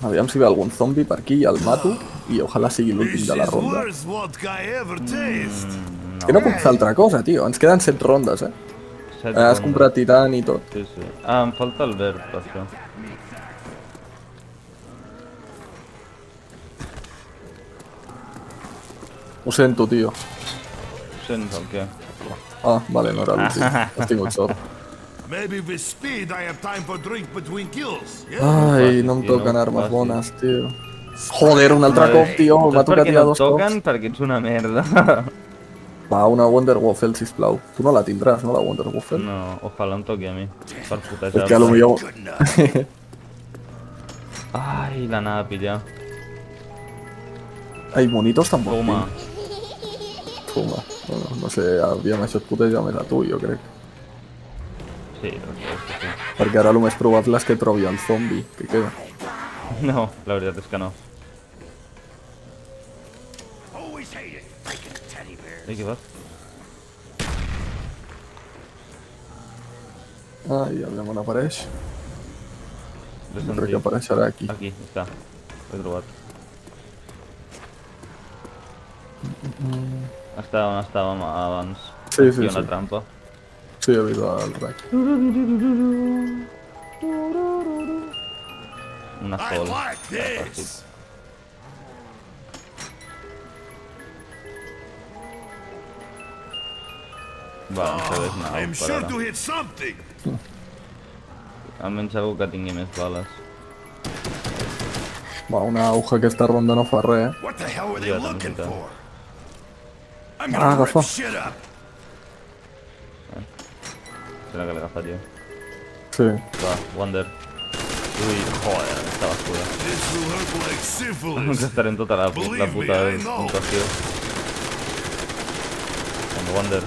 Aviam si ve algun zombi per aquí i el mato. I ojalà sigui l'últim This de la is ronda. worst vodka I ever taste. És que no puc fer altra cosa, tio. Ens queden 7 rondes, Has comprat titan i tot. Sí. Ah, em falta el verd, per això. Ho sento, tio. Sents el què? Ah, vale, no era l'últim. Has tingut sort. Maybe with speed I have time for drink between kills. Yeah? Ai, no em tio, toquen no armes facis. bones, tio. Joder, un altre cop, tio. M'ha Saps per tocat què ja no dos et toquen? cops. Perquè ets una merda. Va, una Wonder Waffle, sisplau. Tu no la tindràs, no, la Wonder Waffle? No, ojalà em toqui a mi. Per És putejar. que a lo millor... Good enough. Ai, l'anava a pillar. Ai, monitos tampoc Toma. tinc. Toma. Bueno, no sé, aviam, això et puteja més a tu, jo crec. Sí, sí. Perquè ara el més probable és que trobi el zombi que queda. No, la veritat és que no. Always hated freaking teddy bear. Ei, què vas? Ai, aviam on apareix. L'he Jo crec que sentit. apareixerà aquí. Aquí, està. L'he trobat. Està on estàvem abans. Sí, Aquí sí, hi ha una sí. trampa. Sí, he vist el raig. Una I sol. like this. Va, em serveix una I'm au per sure ara. to hit something. Almenys algú que tingui més bales. Va, una aguja aquesta ronda no fa res, eh? What the hell were they Yeah, looking that's okay. for? I'm Ah, gonna agafa. rip shit up. Serà que l'he agafat jo. Sí. Va, Wonder. Ui, joder, estava escura. This will hurt like Ens syphilis. estarem tota la Believe me, puta I know. puntuació. En Wonder.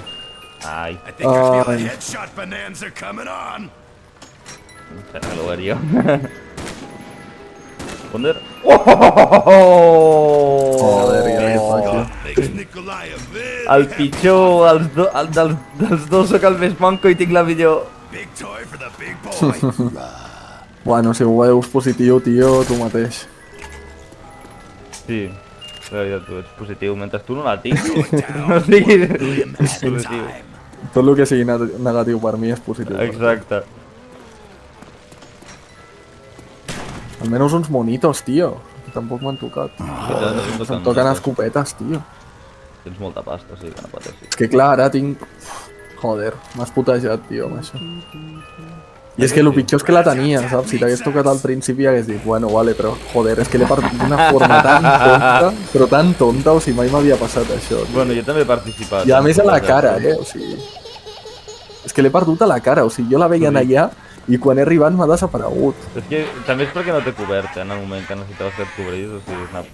Ai, I think I feel a Ay. headshot bonanza coming on. serà que l'ho jo. Wonder. Oh! Joder, ja Més que fàcil. Makes Nikolai a very El pitjor, dels dos sóc el més manco i tinc la millor. big toy for the big boy. Bueno, si ho veus positiu, tio, tu mateix. Sí, la veritat, tu ets positiu, mentre tu no la tinc. Down. No siguis Imagine positiu. time. Tot el que sigui negatiu per mi és positiu. Exacte. Almenys uns monitos, tio. Que tampoc m'han tocat. Em toquen escopetes, tio. Tens molta pasta, sí, que no pateixis. És que clar, ara tinc... Joder, m'has putejat, tio, amb això. I és que el pitjor és que la tenia, saps? Si t'hagués tocat al principi hagués dit, bueno, vale, però joder, és que l'he perdut d'una forma tan tonta, però tan tonta, o sigui, mai m'havia passat això, tio. Bueno, jo també he participat. I a més a la cara, o sigui... És que l'he perdut a la cara, o sigui, jo la veia allà i quan he arribat m'ha desaparegut. És que també és perquè no té coberta en el moment que necessitaves que et cobrís, o sigui, ha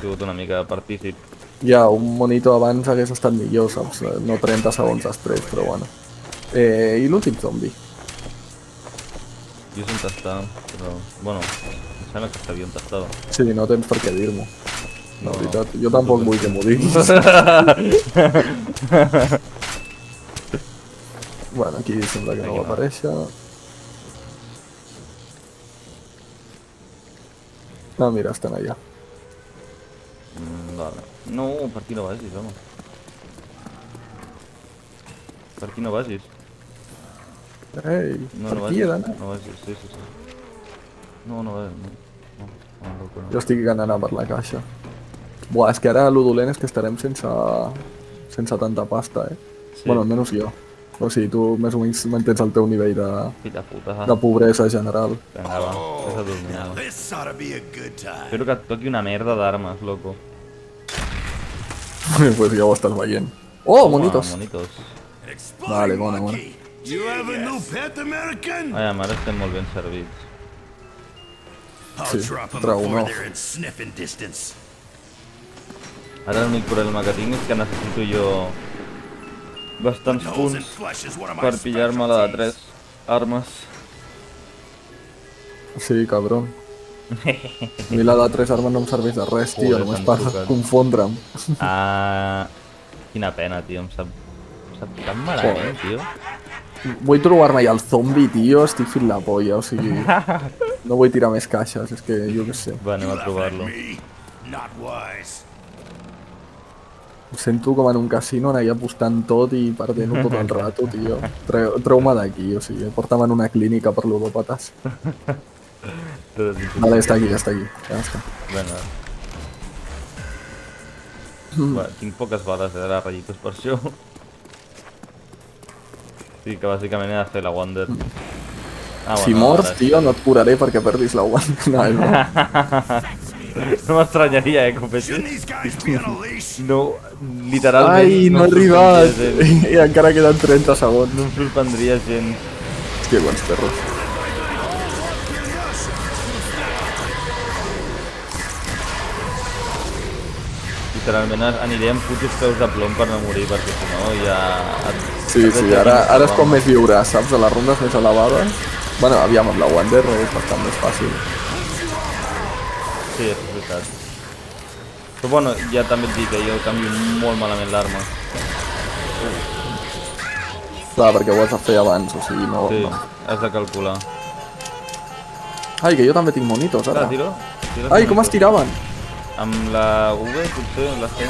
sigut una mica partícip. Ja, un monito abans hagués estat millor, saps? No 30 segons després, però bueno. I l'últim zombi? Jo sé on està, però... Bueno, em sembla que sabia on estava. Sí, no tens per què dir-m'ho. La No, veritat, no. jo tampoc vull que m'ho diguis. Bueno, aquí sembla que no Aquí va no. aparèixer. Ah, mira, estan allà. Vale. No, per aquí no vagis, home. Per aquí no vagis. Ei, No, per no aquí he vagis. d'anar. No vagis, sí, sí, sí. No, no vagis, no. No. Jo estic anant per la caixa. Buah, és que ara el dolent és que estarem sense tanta pasta, eh? Sí. Bueno, almenys jo. O sigui, tu més o menys mantens el teu nivell Fill de puta. de pobresa general. Vinga, va, vés a dormir. Now Ara. this ought to be a good time. Espero que et toqui una merda d'armes, loco. Pues ja ho estàs veient. Oh, monitos! Monitos. An exploding Vale, bona, monkey. You have a new pet, American? Ai, ara estem molt ben servits. I'll Sí, drop him trau un before off. they're in sniffing distance. Ara l'únic problema que tinc és que necessito jo bastants Nose and punts flesh is one of my per pillar-me la de specialties. 3 armes. Sí, cabron. A mi la de 3 armes no em serveix de res, tio, Joder, només s'han per trucat. confondre'm. Ah, quina pena, tio, em sap tan malament, tio. Vull trobar-me ja el zombi, tio, estic fent la polla, o sigui... No vull tirar més caixes, és que jo què sé. Va, anem a Laugh at trobar-lo. me? Not wise. Em sento com en un casino anar allà apostant tot i perdent-ho tot el rato, tio. Treu-me d'aquí, o sigui, porta'm en una clínica per ludòpates. Vale, està aquí, ja està aquí. Ja està. Vinga. Va, tinc poques bales de les rayitos per això. Sí, que bàsicament he de fer la Wonder. Ah, Si bueno, mors, ara tio, no et curaré perquè perdis la one. No, és broma. No m'estranyaria, Shouldn't competi. these guys be on a leash? No, literalment... Ai, no he em arribat. sorprendria gens. I encara queden 30 segons. No em sorprendria gens. Hòstia, quants perros. Literalment aniré amb putos peus de plom per no morir, perquè si no ja... Sí, sí, ara és com més viuràs, saps? A les rondes més elevades. Bueno, aviam, amb la Wander és bastant més fàcil. Sí, és veritat. Però bueno, ja també et dic que jo canvio molt malament l'arma. Clar, perquè ho has de fer abans, o sigui, no... Sí, no. has de calcular. Ai, que jo també tinc monitos, ara. Clar, tiro. Ai, com es tiraven? Amb la V, potser, amb la C.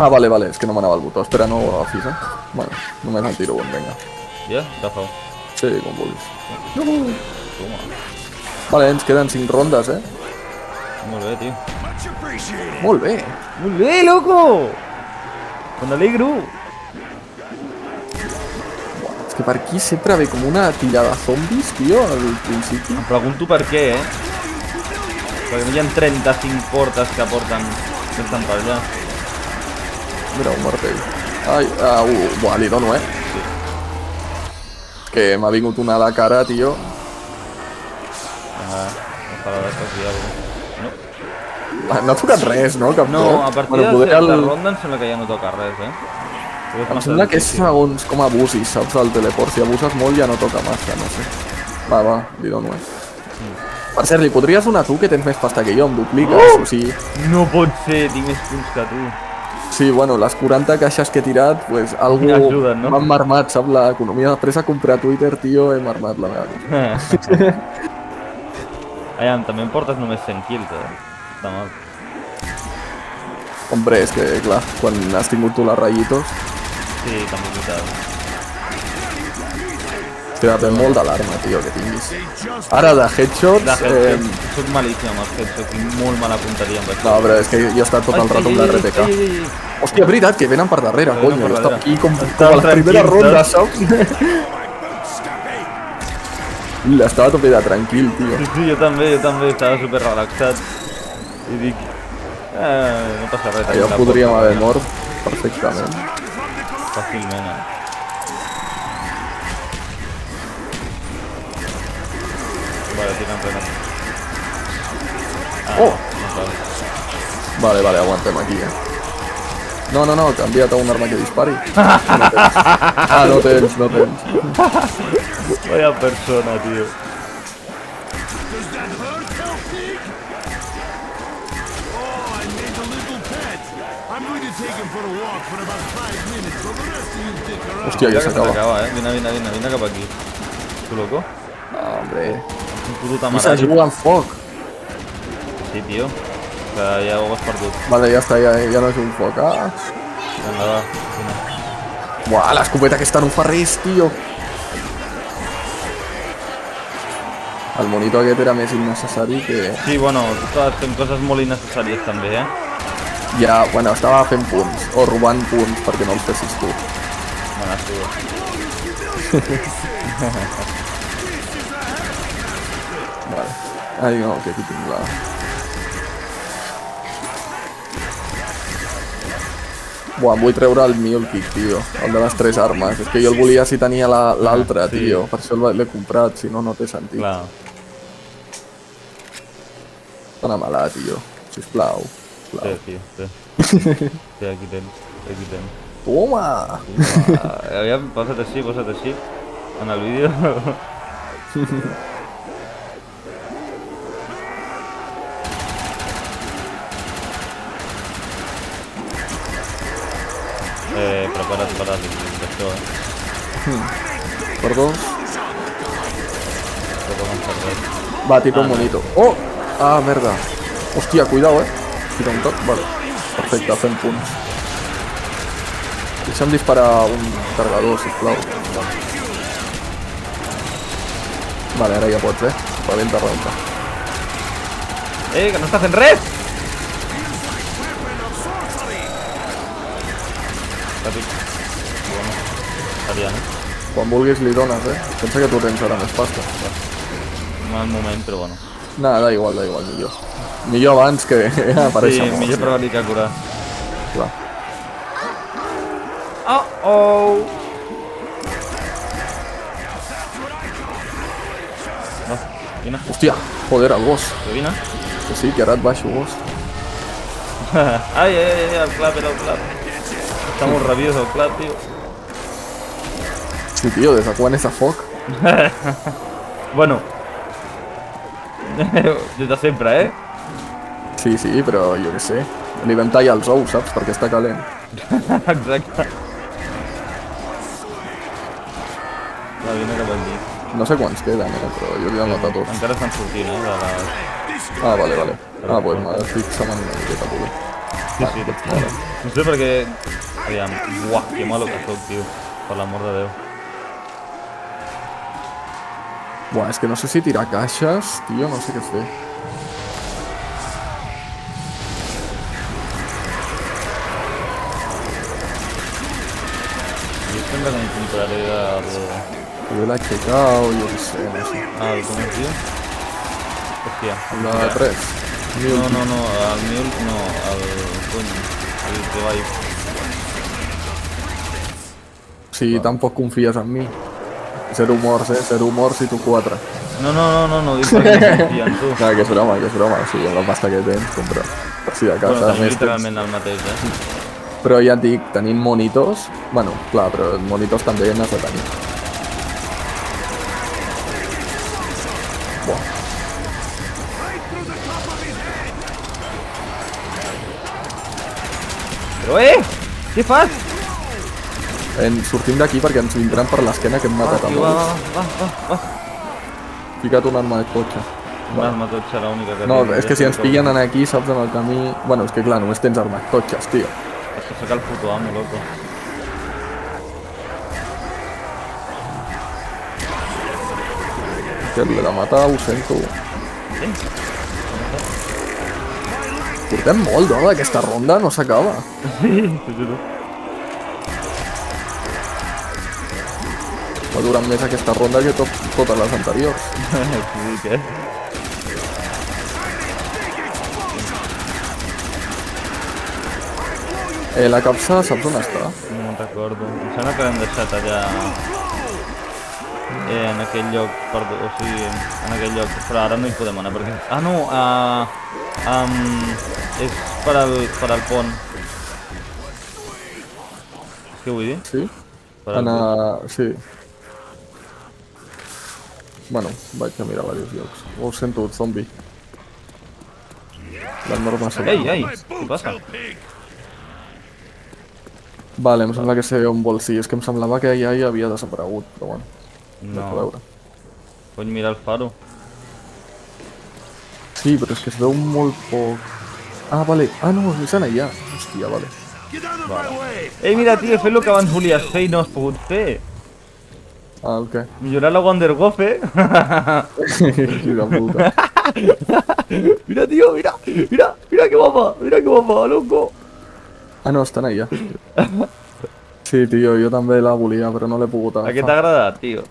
Ah, vale, vale, és que no m'anava el botó. Espera, no ho agafis, eh? Bueno, només el tiro un, vinga. Ja? Agafa-ho. Sí, com vulguis. Toma. Vale, ens queden 5 rondes, eh? Molt bé, tio. Much appreciated. Molt bé. Molt bé, loco! Me n'alegro. És que per aquí sempre ve com una tira de zombis, tio, al principi. Em pregunto per què, Perquè no hi ha 35 portes que porten... que estan per allà. Mira, un martell. Ai, buah, li dono, eh? Sí. Que m'ha vingut una a la cara, tio. Ah, no farà d'especial. No. Ah, no ha tocat res, no? Cap No, cop? a partir Bueno, de poder certa ronda em sembla que ja no toca res, Però és Em massa sembla que és difícil. segons com abusis, saps, el teleport. Si abuses molt ja no toca massa, no sé. Va, li dono, Per cert, li podries donar tu, que tens més pasta que jo, em dupliques, o sigui... No pot ser, tinc més punts que tu. Sí, bueno, les 40 caixes que he tirat, pues, algú M'ajuden, no? m'han marmat, saps? L'economia després a comprar Twitter, tio, he marmat la meva cosa. Aviam, també em portes només 100 kills, Està mal. Hombre, és que, clar, quan has tingut tu les rayitos, Sí, també és veritat. que depèn molt de l'arma, tio, que tinguis. Ara, de headshots... De headshot, soc malíssim amb els headshots, tinc molt mala punteria amb això. No, però és que jo he estat tot el rato amb la RTK. Hòstia, veritat, que venen per darrere, Venen conyo. per Estava darrere. aquí com a Estaven la primera tranquils, ronda, saps? Estava tot de tranquil, tio. Sí, jo també, estava super relaxat. I dic... no passa res. Allò tenim la podríem porta, haver no? mort perfectament. Fàcilment, Vale, tira enrere. Oh! No cal. Vale, aguantem aquí, No, canvia't a un arma que dispari. No tens. Vaya persona, tio. Does that hurt, Celtic? Oh, I made a little pet. I'm going to take him for a walk for about 5 minutes, while the rest of you dick around. Hòstia, Mira ja que se s'acaba. t'acaba, Vine cap aquí. Tu loco? Ah, hombre. Un puto I se tamarari. juga amb foc. Sí, tio. Que ja ho has perdut. Vale, ja està, ja no és un foc. Ah. Vinga, va. Vine. Buah, l'escopeta aquesta no fa res, tio. El monitor aquest era més innecessari que... Sí, bueno, tu estaves fent coses molt innecessàries també, Ja, bueno, estava fent punts, o robant punts perquè no els fessis tu. Bona, tu. Vale. Ai, no, que aquí tinc la... Buah, em vull treure el Mule Kick, tio. El de les 3 armes. És que jo el volia si tenia l'altra, Sí. tio. Per això l'he comprat, si no, no té sentit. Clar. Dóna-me-la, tio. Sisplau. Sí, tio, sí. Sí, aquí tens. Toma! Aviam, posa't així. En el vídeo. Prepara't, això, Perdó. Però com ens serveix. Va, tira un monito. Oh! Ah, merda. Hòstia, cuidao, Tira un toc. Vale. Perfecte, fem punts. Deixa'm disparar un cargador, sisplau. Vale, ara ja pots, Rebenta. Que no està fent res! Ràpid. Bueno, estaria, no? Quan vulguis li dones, Pensa que tu tens ara més pasta. Mal moment, però bueno. Nah, da igual, millor. Millor abans que aparèixer Sí, millor prevenir que curar. Clar. Oh! Va, vine. Hòstia, joder, el boss. Que vine. Que sí, que ara et baixo, boss. Ai, el clap, era el clap. Està molt rabiós el clap, tio. Sí, tio, des de quan és a foc? Bueno. Des de sempre, Sí, però jo què sé. Li vam tallar els ous, saps? Perquè està calent. Exacte. Va, vine cap aquí. No sé quants queden, però jo li he matat tots. Encara estan sortint, de les... Ah, vale. Pues m'estic semant una miqueta, poder. Sí, no sé per què... Aviam, buah, que malo que soc, tio. Per l'amor de Déu. Buah, és que no sé si tirar caixes, tio, no sé què fer. Jo sempre que m'encontraré de... Poder l'ha aixecat o jo què sé, no sé. Com es diu? Hòstia. La 3. No, el Mule no, el cony, el Revive. Si tampoc confies en mi. 0 morts, 0 morts i tu 4. No, dic perquè no confia en tu. No, que és broma. Sí, amb la pasta que tens, compra. Per si de casa, Bueno, tenim més literalment el mateix, Però ja et dic, tenint monitors... Bueno, clar, però monitors també n'has de tenir. Buah. Però què fas? Sortim d'aquí perquè ens vindran per l'esquena que hem matat a Tio, molts. va. Fica't una arma de cotxe. Una arma totxa, l'única que No, tinc. és que si ens pillen en aquí, saps, en el camí... Bueno, és que clar, només tens armes totxes, tio. És que saca el puto amo, loco. Que l'he de matar, ho sento. Portem molt d'hora aquesta ronda, no s'acaba. T'ho juro. Va durar més aquesta ronda que totes les anteriors. Sí, què? La capsa, saps on està? No me'n recordo. Em sembla que l'hem deixat allà... en aquell lloc, perdó, o sigui, en aquell lloc, però ara no hi podem anar perquè... Ah, no, és per al pont. Què vull dir? Sí? Per al pont. Sí. Bueno, vaig a mirar diversos llocs. Ho sento, zombi. Les normes són... Ei, què passa? Vale, em sembla que sé on vols ir. És que em semblava que ja hi havia desaparegut, però bueno. No, A veure. pots mirar el faro. Sí, però és que es veu molt poc. Ah, vale. Ah, no, és allà. Hòstia, vale. Get out of my way! Ei, mira, tio, he fet el que abans volies fer i no has pogut fer. Ah, el què? Millorar la Wonderwaffe. Fill de puta. Mira, tio, mira que guapa, loco. Ah, no, estan allà. Sí, tio, jo també la volia, però no l'he pogut A què agafar. t'ha agradat, tio?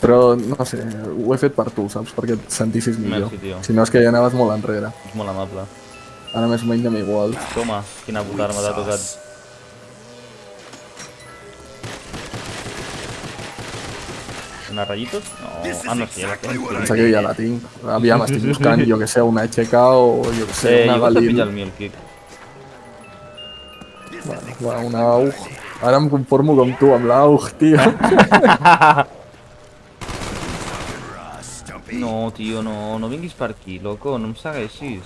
Però, no sé, ho he fet per tu, saps? Perquè et sentissis millor. Merci, tio. Si no, és que ja anaves molt enrere. És molt amable. Ara més o menys amb igual. Toma, quina puta arma t'ha tocat. Una rayitos? No, no, sí, ja la tens. Pensa que ja la tinc. Aviam, estic buscant, jo que sé, una HK o jo que sé, una Jo vaig a pillar Galil. el Mule Kick. Va, una AUG. Ara em conformo com tu, amb l'AUG, tio. No, tio, no vinguis per aquí, loco, no em segueixis.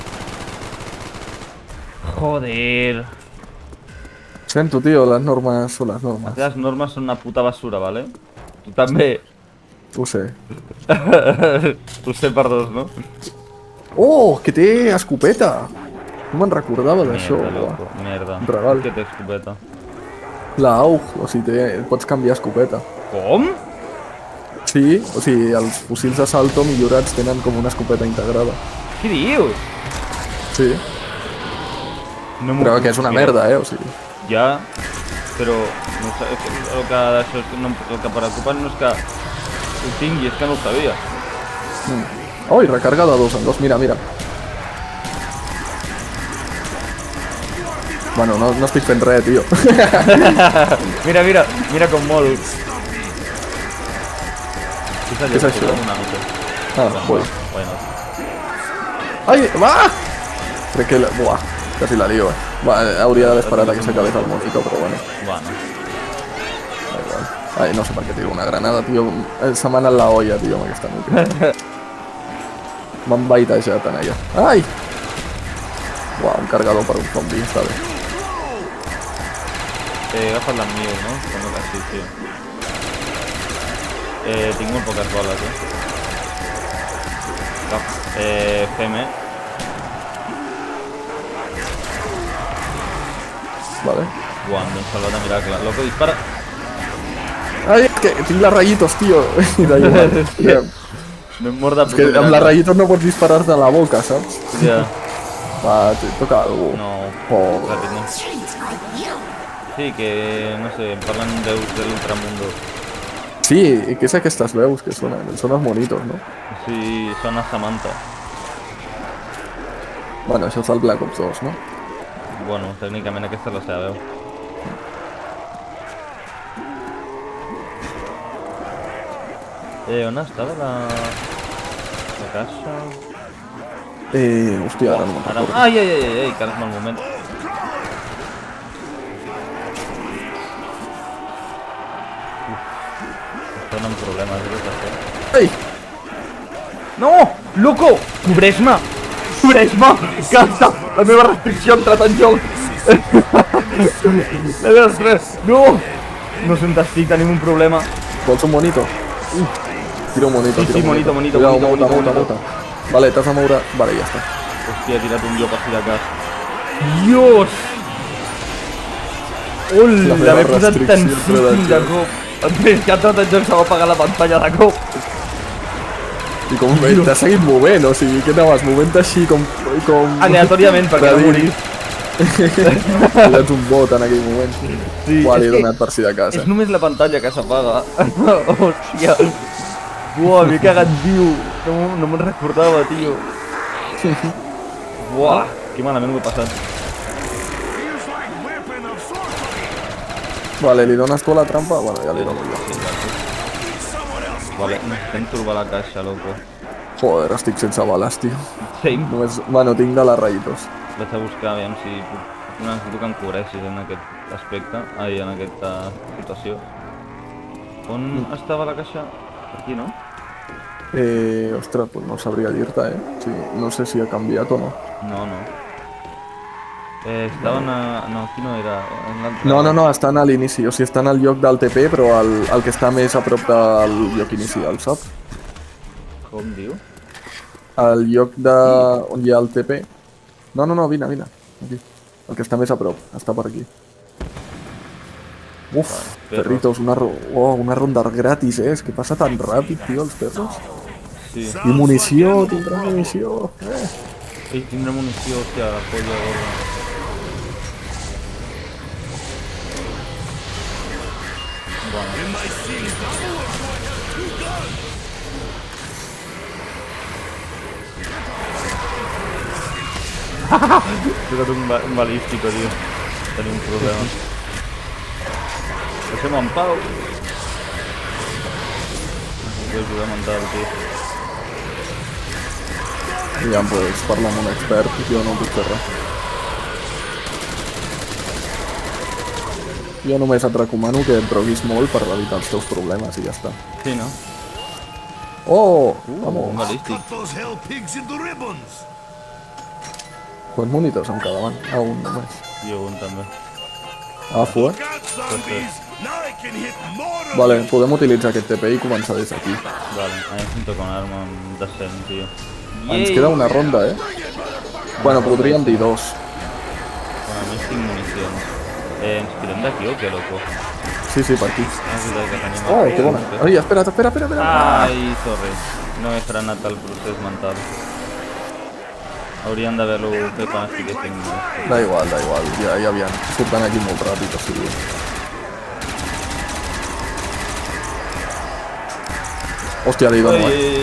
Joder. Sento, tio, les normes són les Les normes. teves normes són una puta basura, vale? Tu també. Ho sé. Ho sé per dos, no? Oh, que té escopeta! No me'n recordava d'això. Merda, loco, merda. Un regal. Que té escopeta. La AUG, o sigui, pots canviar escopeta. Com? Sí, o sigui, els fusils d'assalto millorats tenen com una escopeta integrada. Què dius? Sí, No m'ho però puc que és una creure. merda, o sigui. Ja... Però no sé, el que preocupa no és que ho tingui, és que no ho sabia. Ui, recarga de 2 en 2, mira, mira. Bueno, no estic fent res, tio. Mira com mol. Què és això? Una mica. Ah, ui. Bueno. Ai, va! Crec que... Buah, quasi la lío, Va, hauria d'haver esperat a que s'acabés el monitor, però bueno. Bueno. Da igual. Ai, no sé per què tiro una granada, tio. Se m'ha anat la olla, tio, amb aquesta nuca. M'han baitejat en allà. Ai! Buah, un cargador per un zombi, està bé. He agafat la Mew, no? Sembla que sí, tio. Tinc molt poques boles, fem, Vale. Buah, em dono salvat de miracle. Loco, dispara. Ai, és que tinc les rayitos, tio. I da igual. M'hem mort de És que amb les rayitos no pots disparar-te a la boca, saps? Ja. Va, toca algú. No, Oh. ràpid no. Sí, que, no sé, em parlen veus de l'ultramundo. Sí, i què és aquestes veus que sonen? Són els monitos, no? Sí, sona Samantha. Bueno, això és el Black Ops 2, no? Bueno, tècnicament aquesta és la seva veu. On estava la caixa? Hòstia, ara no me'n Ara... recordo. Ai, que ara és mal moment. Estan amb problemes, això. Ai! No! Loco! Cobreix-me! Cobreix-me! Que la meva restricció ha entrat en joc! La meva restricció... No! No sé on estic, tenim un problema. Vols un monito? Tira un monito, Sí, tira un monito. Cuidao, monta. Vale, t'has de moure... Vale, ja està. Hòstia, he tirat un lloc així de cas. Dios! Hola, La meva m'he posat restricció tantíssim de de cop. És que tot el joc se va apagar la pantalla de cop. I com t'has seguit movent, o sigui, què anaves movent així com... Aleatòriament, perquè no morir. Ets un bot en aquell moment. Sí, Uah, li he és que donat per si de casa. És només la pantalla que s'apaga. Hòstia. Buah, m'he cagat viu. No me'n recordava, tio. Buah, que malament ho he passat. Feels like weapon of sorcery. Vale, li dones tu a la trampa? Bueno, ja li dono jo. Vale, necessitem trobar la caixa, loco. Joder, estic sense bales, tio. Same. Només... Bueno, tinc de les rayitos. Vaig a buscar, aviam si puc... Necessito que em cobreixis en aquest aspecte. Ai, en aquesta situació. On estava la caixa? Per aquí, no? Ostres, pues no sabria dir-te, Sí, no sé si ha canviat o no. No. Estaven a... No, aquí no era. En l'altre... No, estan a l'inici. O sigui, estan al lloc del TP, però el que està més a prop del lloc inicial, saps? Com diu? Al lloc de... on hi ha el TP. No, vine. Aquí. El que està més a prop, està per aquí. Uf, perritos, una ronda gratis, És que passa tan ràpid, tio, els perros. Sí. I munició, tindrà munició. Ei, tindrà munició, hòstia, la polla gorda. He tocat un balístico, tio. Tenim un problema. Deixem en pau. Vull ajudar mental, tio. Ja em pots parlar amb un expert, jo no puc fer res. Jo només et recomano que et droguis molt per evitar els teus problemes i ja està. Sí, no? Oh! Un Vamos! balístic. Cut those hell pigs into ribbons. Quants monitors em quedaven? Un només. Jo un també. Fu, Got zombies. Now I can hit more of Vale, podem utilitzar aquest TP i començar des d'aquí. Vale, a mi em toca una arma decent, tio. Ens queda una ronda, Bueno, podríem dir 2. Bueno, almenys tinc municions. Ens tirem d'aquí o què, loco? Sí, per aquí. És veritat que tenim... Oh, que bona. Ai, espera't. Ai, sorry. No he frenat el procés mental. Hauríem d'haver-lo fet quan estiguéssim... Da igual. Ja havien. Surten aquí molt ràpid, o sigui... Hòstia, li dono, Ai,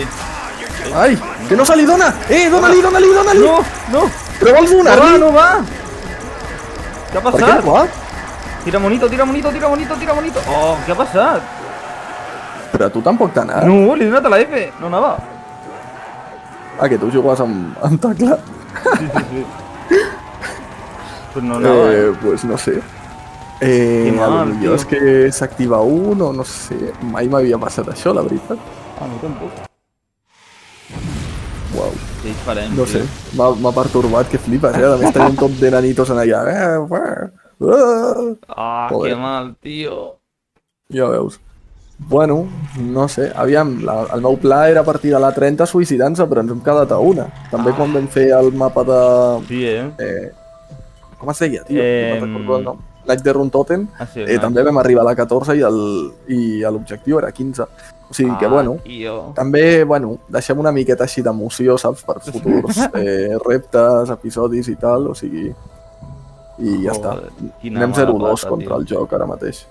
Ai, que no se li dona! Dona-li, dona-li, dona-li! no, no, Però vols no va, donar-li? no va. Què ha Per què passat? no va? Tira monito, tira monito, tira monito, tira monito. Oh, què ha passat? Però tu tampoc t'ha anat. No, li he donat a la F, no anava. Ah, que tu jugues amb teclat. Sí, sí, sí. Pues no anava. Pues no sé. mal, A lo millor tio. és que s'activa un o no sé. Mai m'havia passat això, la veritat. Ah, no tampoc. Uau. Què hi farem, No tio? sé, m'ha pertorbat que flipes, A més tenim un tot de nanitos en allà. Ah, Joder. que mal, tio. Ja veus. Bueno, no sé, aviam, el meu pla era partir de la 30 suïcidant-se, però ens hem quedat a una. També quan vam fer el mapa de... Sí, Com es deia, tio? Eh, No recordo el nom. Night de Runtoten. Ah, sí, També vam arribar a la 14 i l'objectiu era 15. O sigui que, bueno, Tio. també, bueno, deixem una miqueta així d'emoció, saps? Per futurs reptes, episodis i tal, o sigui... I ja està. Joder, quina Anem mala 0-2 pata, contra tio. el joc ara mateix.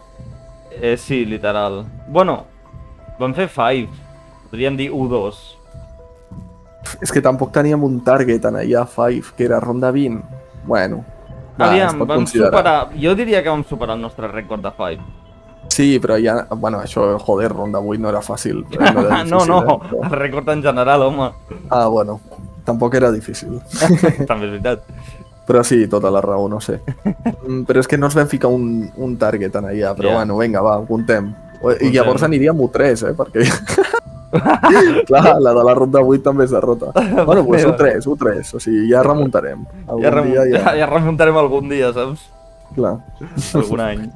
Sí, literal. Bueno, vam fer 5. Podríem dir 1-2. És que tampoc teníem un target en allà 5, que era ronda 20. Bueno, es Aviam, pot vam considerar. superar... Jo diria que vam superar el nostre rècord de 5. Sí, però ja... Bueno, això, joder, ronda 8 no era fàcil. No, era No, difícil, no, Però... el rècord en general, home. Ah, bueno, tampoc era difícil. També és veritat. Però sí, tota la raó, no sé. Però és que no ens vam ficar un target en allà, però Ja. bueno, vinga, va, comptem. I Comptem. llavors aniríem 1-3, perquè... Clar, la de la ronda 8 també és derrota. Bueno, doncs 1-3, o sigui, ja remuntarem. Algun dia Ja remuntarem algun dia, saps? Clar. Algun any.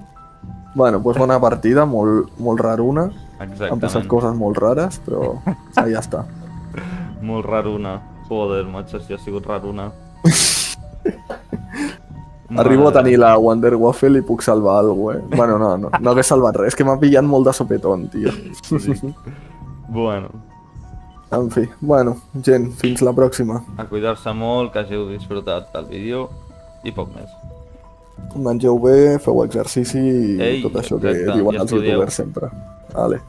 Bueno, doncs bona partida, molt raruna. Han passat Exactament. coses molt rares, però ja està. Molt raruna. Joder, macho, si ha sigut raruna. Arribo a tenir la Wonder Waffle i puc salvar alguna cosa, Bueno, no hagués salvat res, és que m'ha pillat molt de sopetón, tio. Sí. Bueno, En fi, bueno, gent, fins la pròxima. a cuidar-se molt, que hàgiu disfrutat del vídeo i poc més. Mengeu bé, feu exercici i Ei, tot això que exacte, diuen i els estudieu. youtubers sempre. Vale.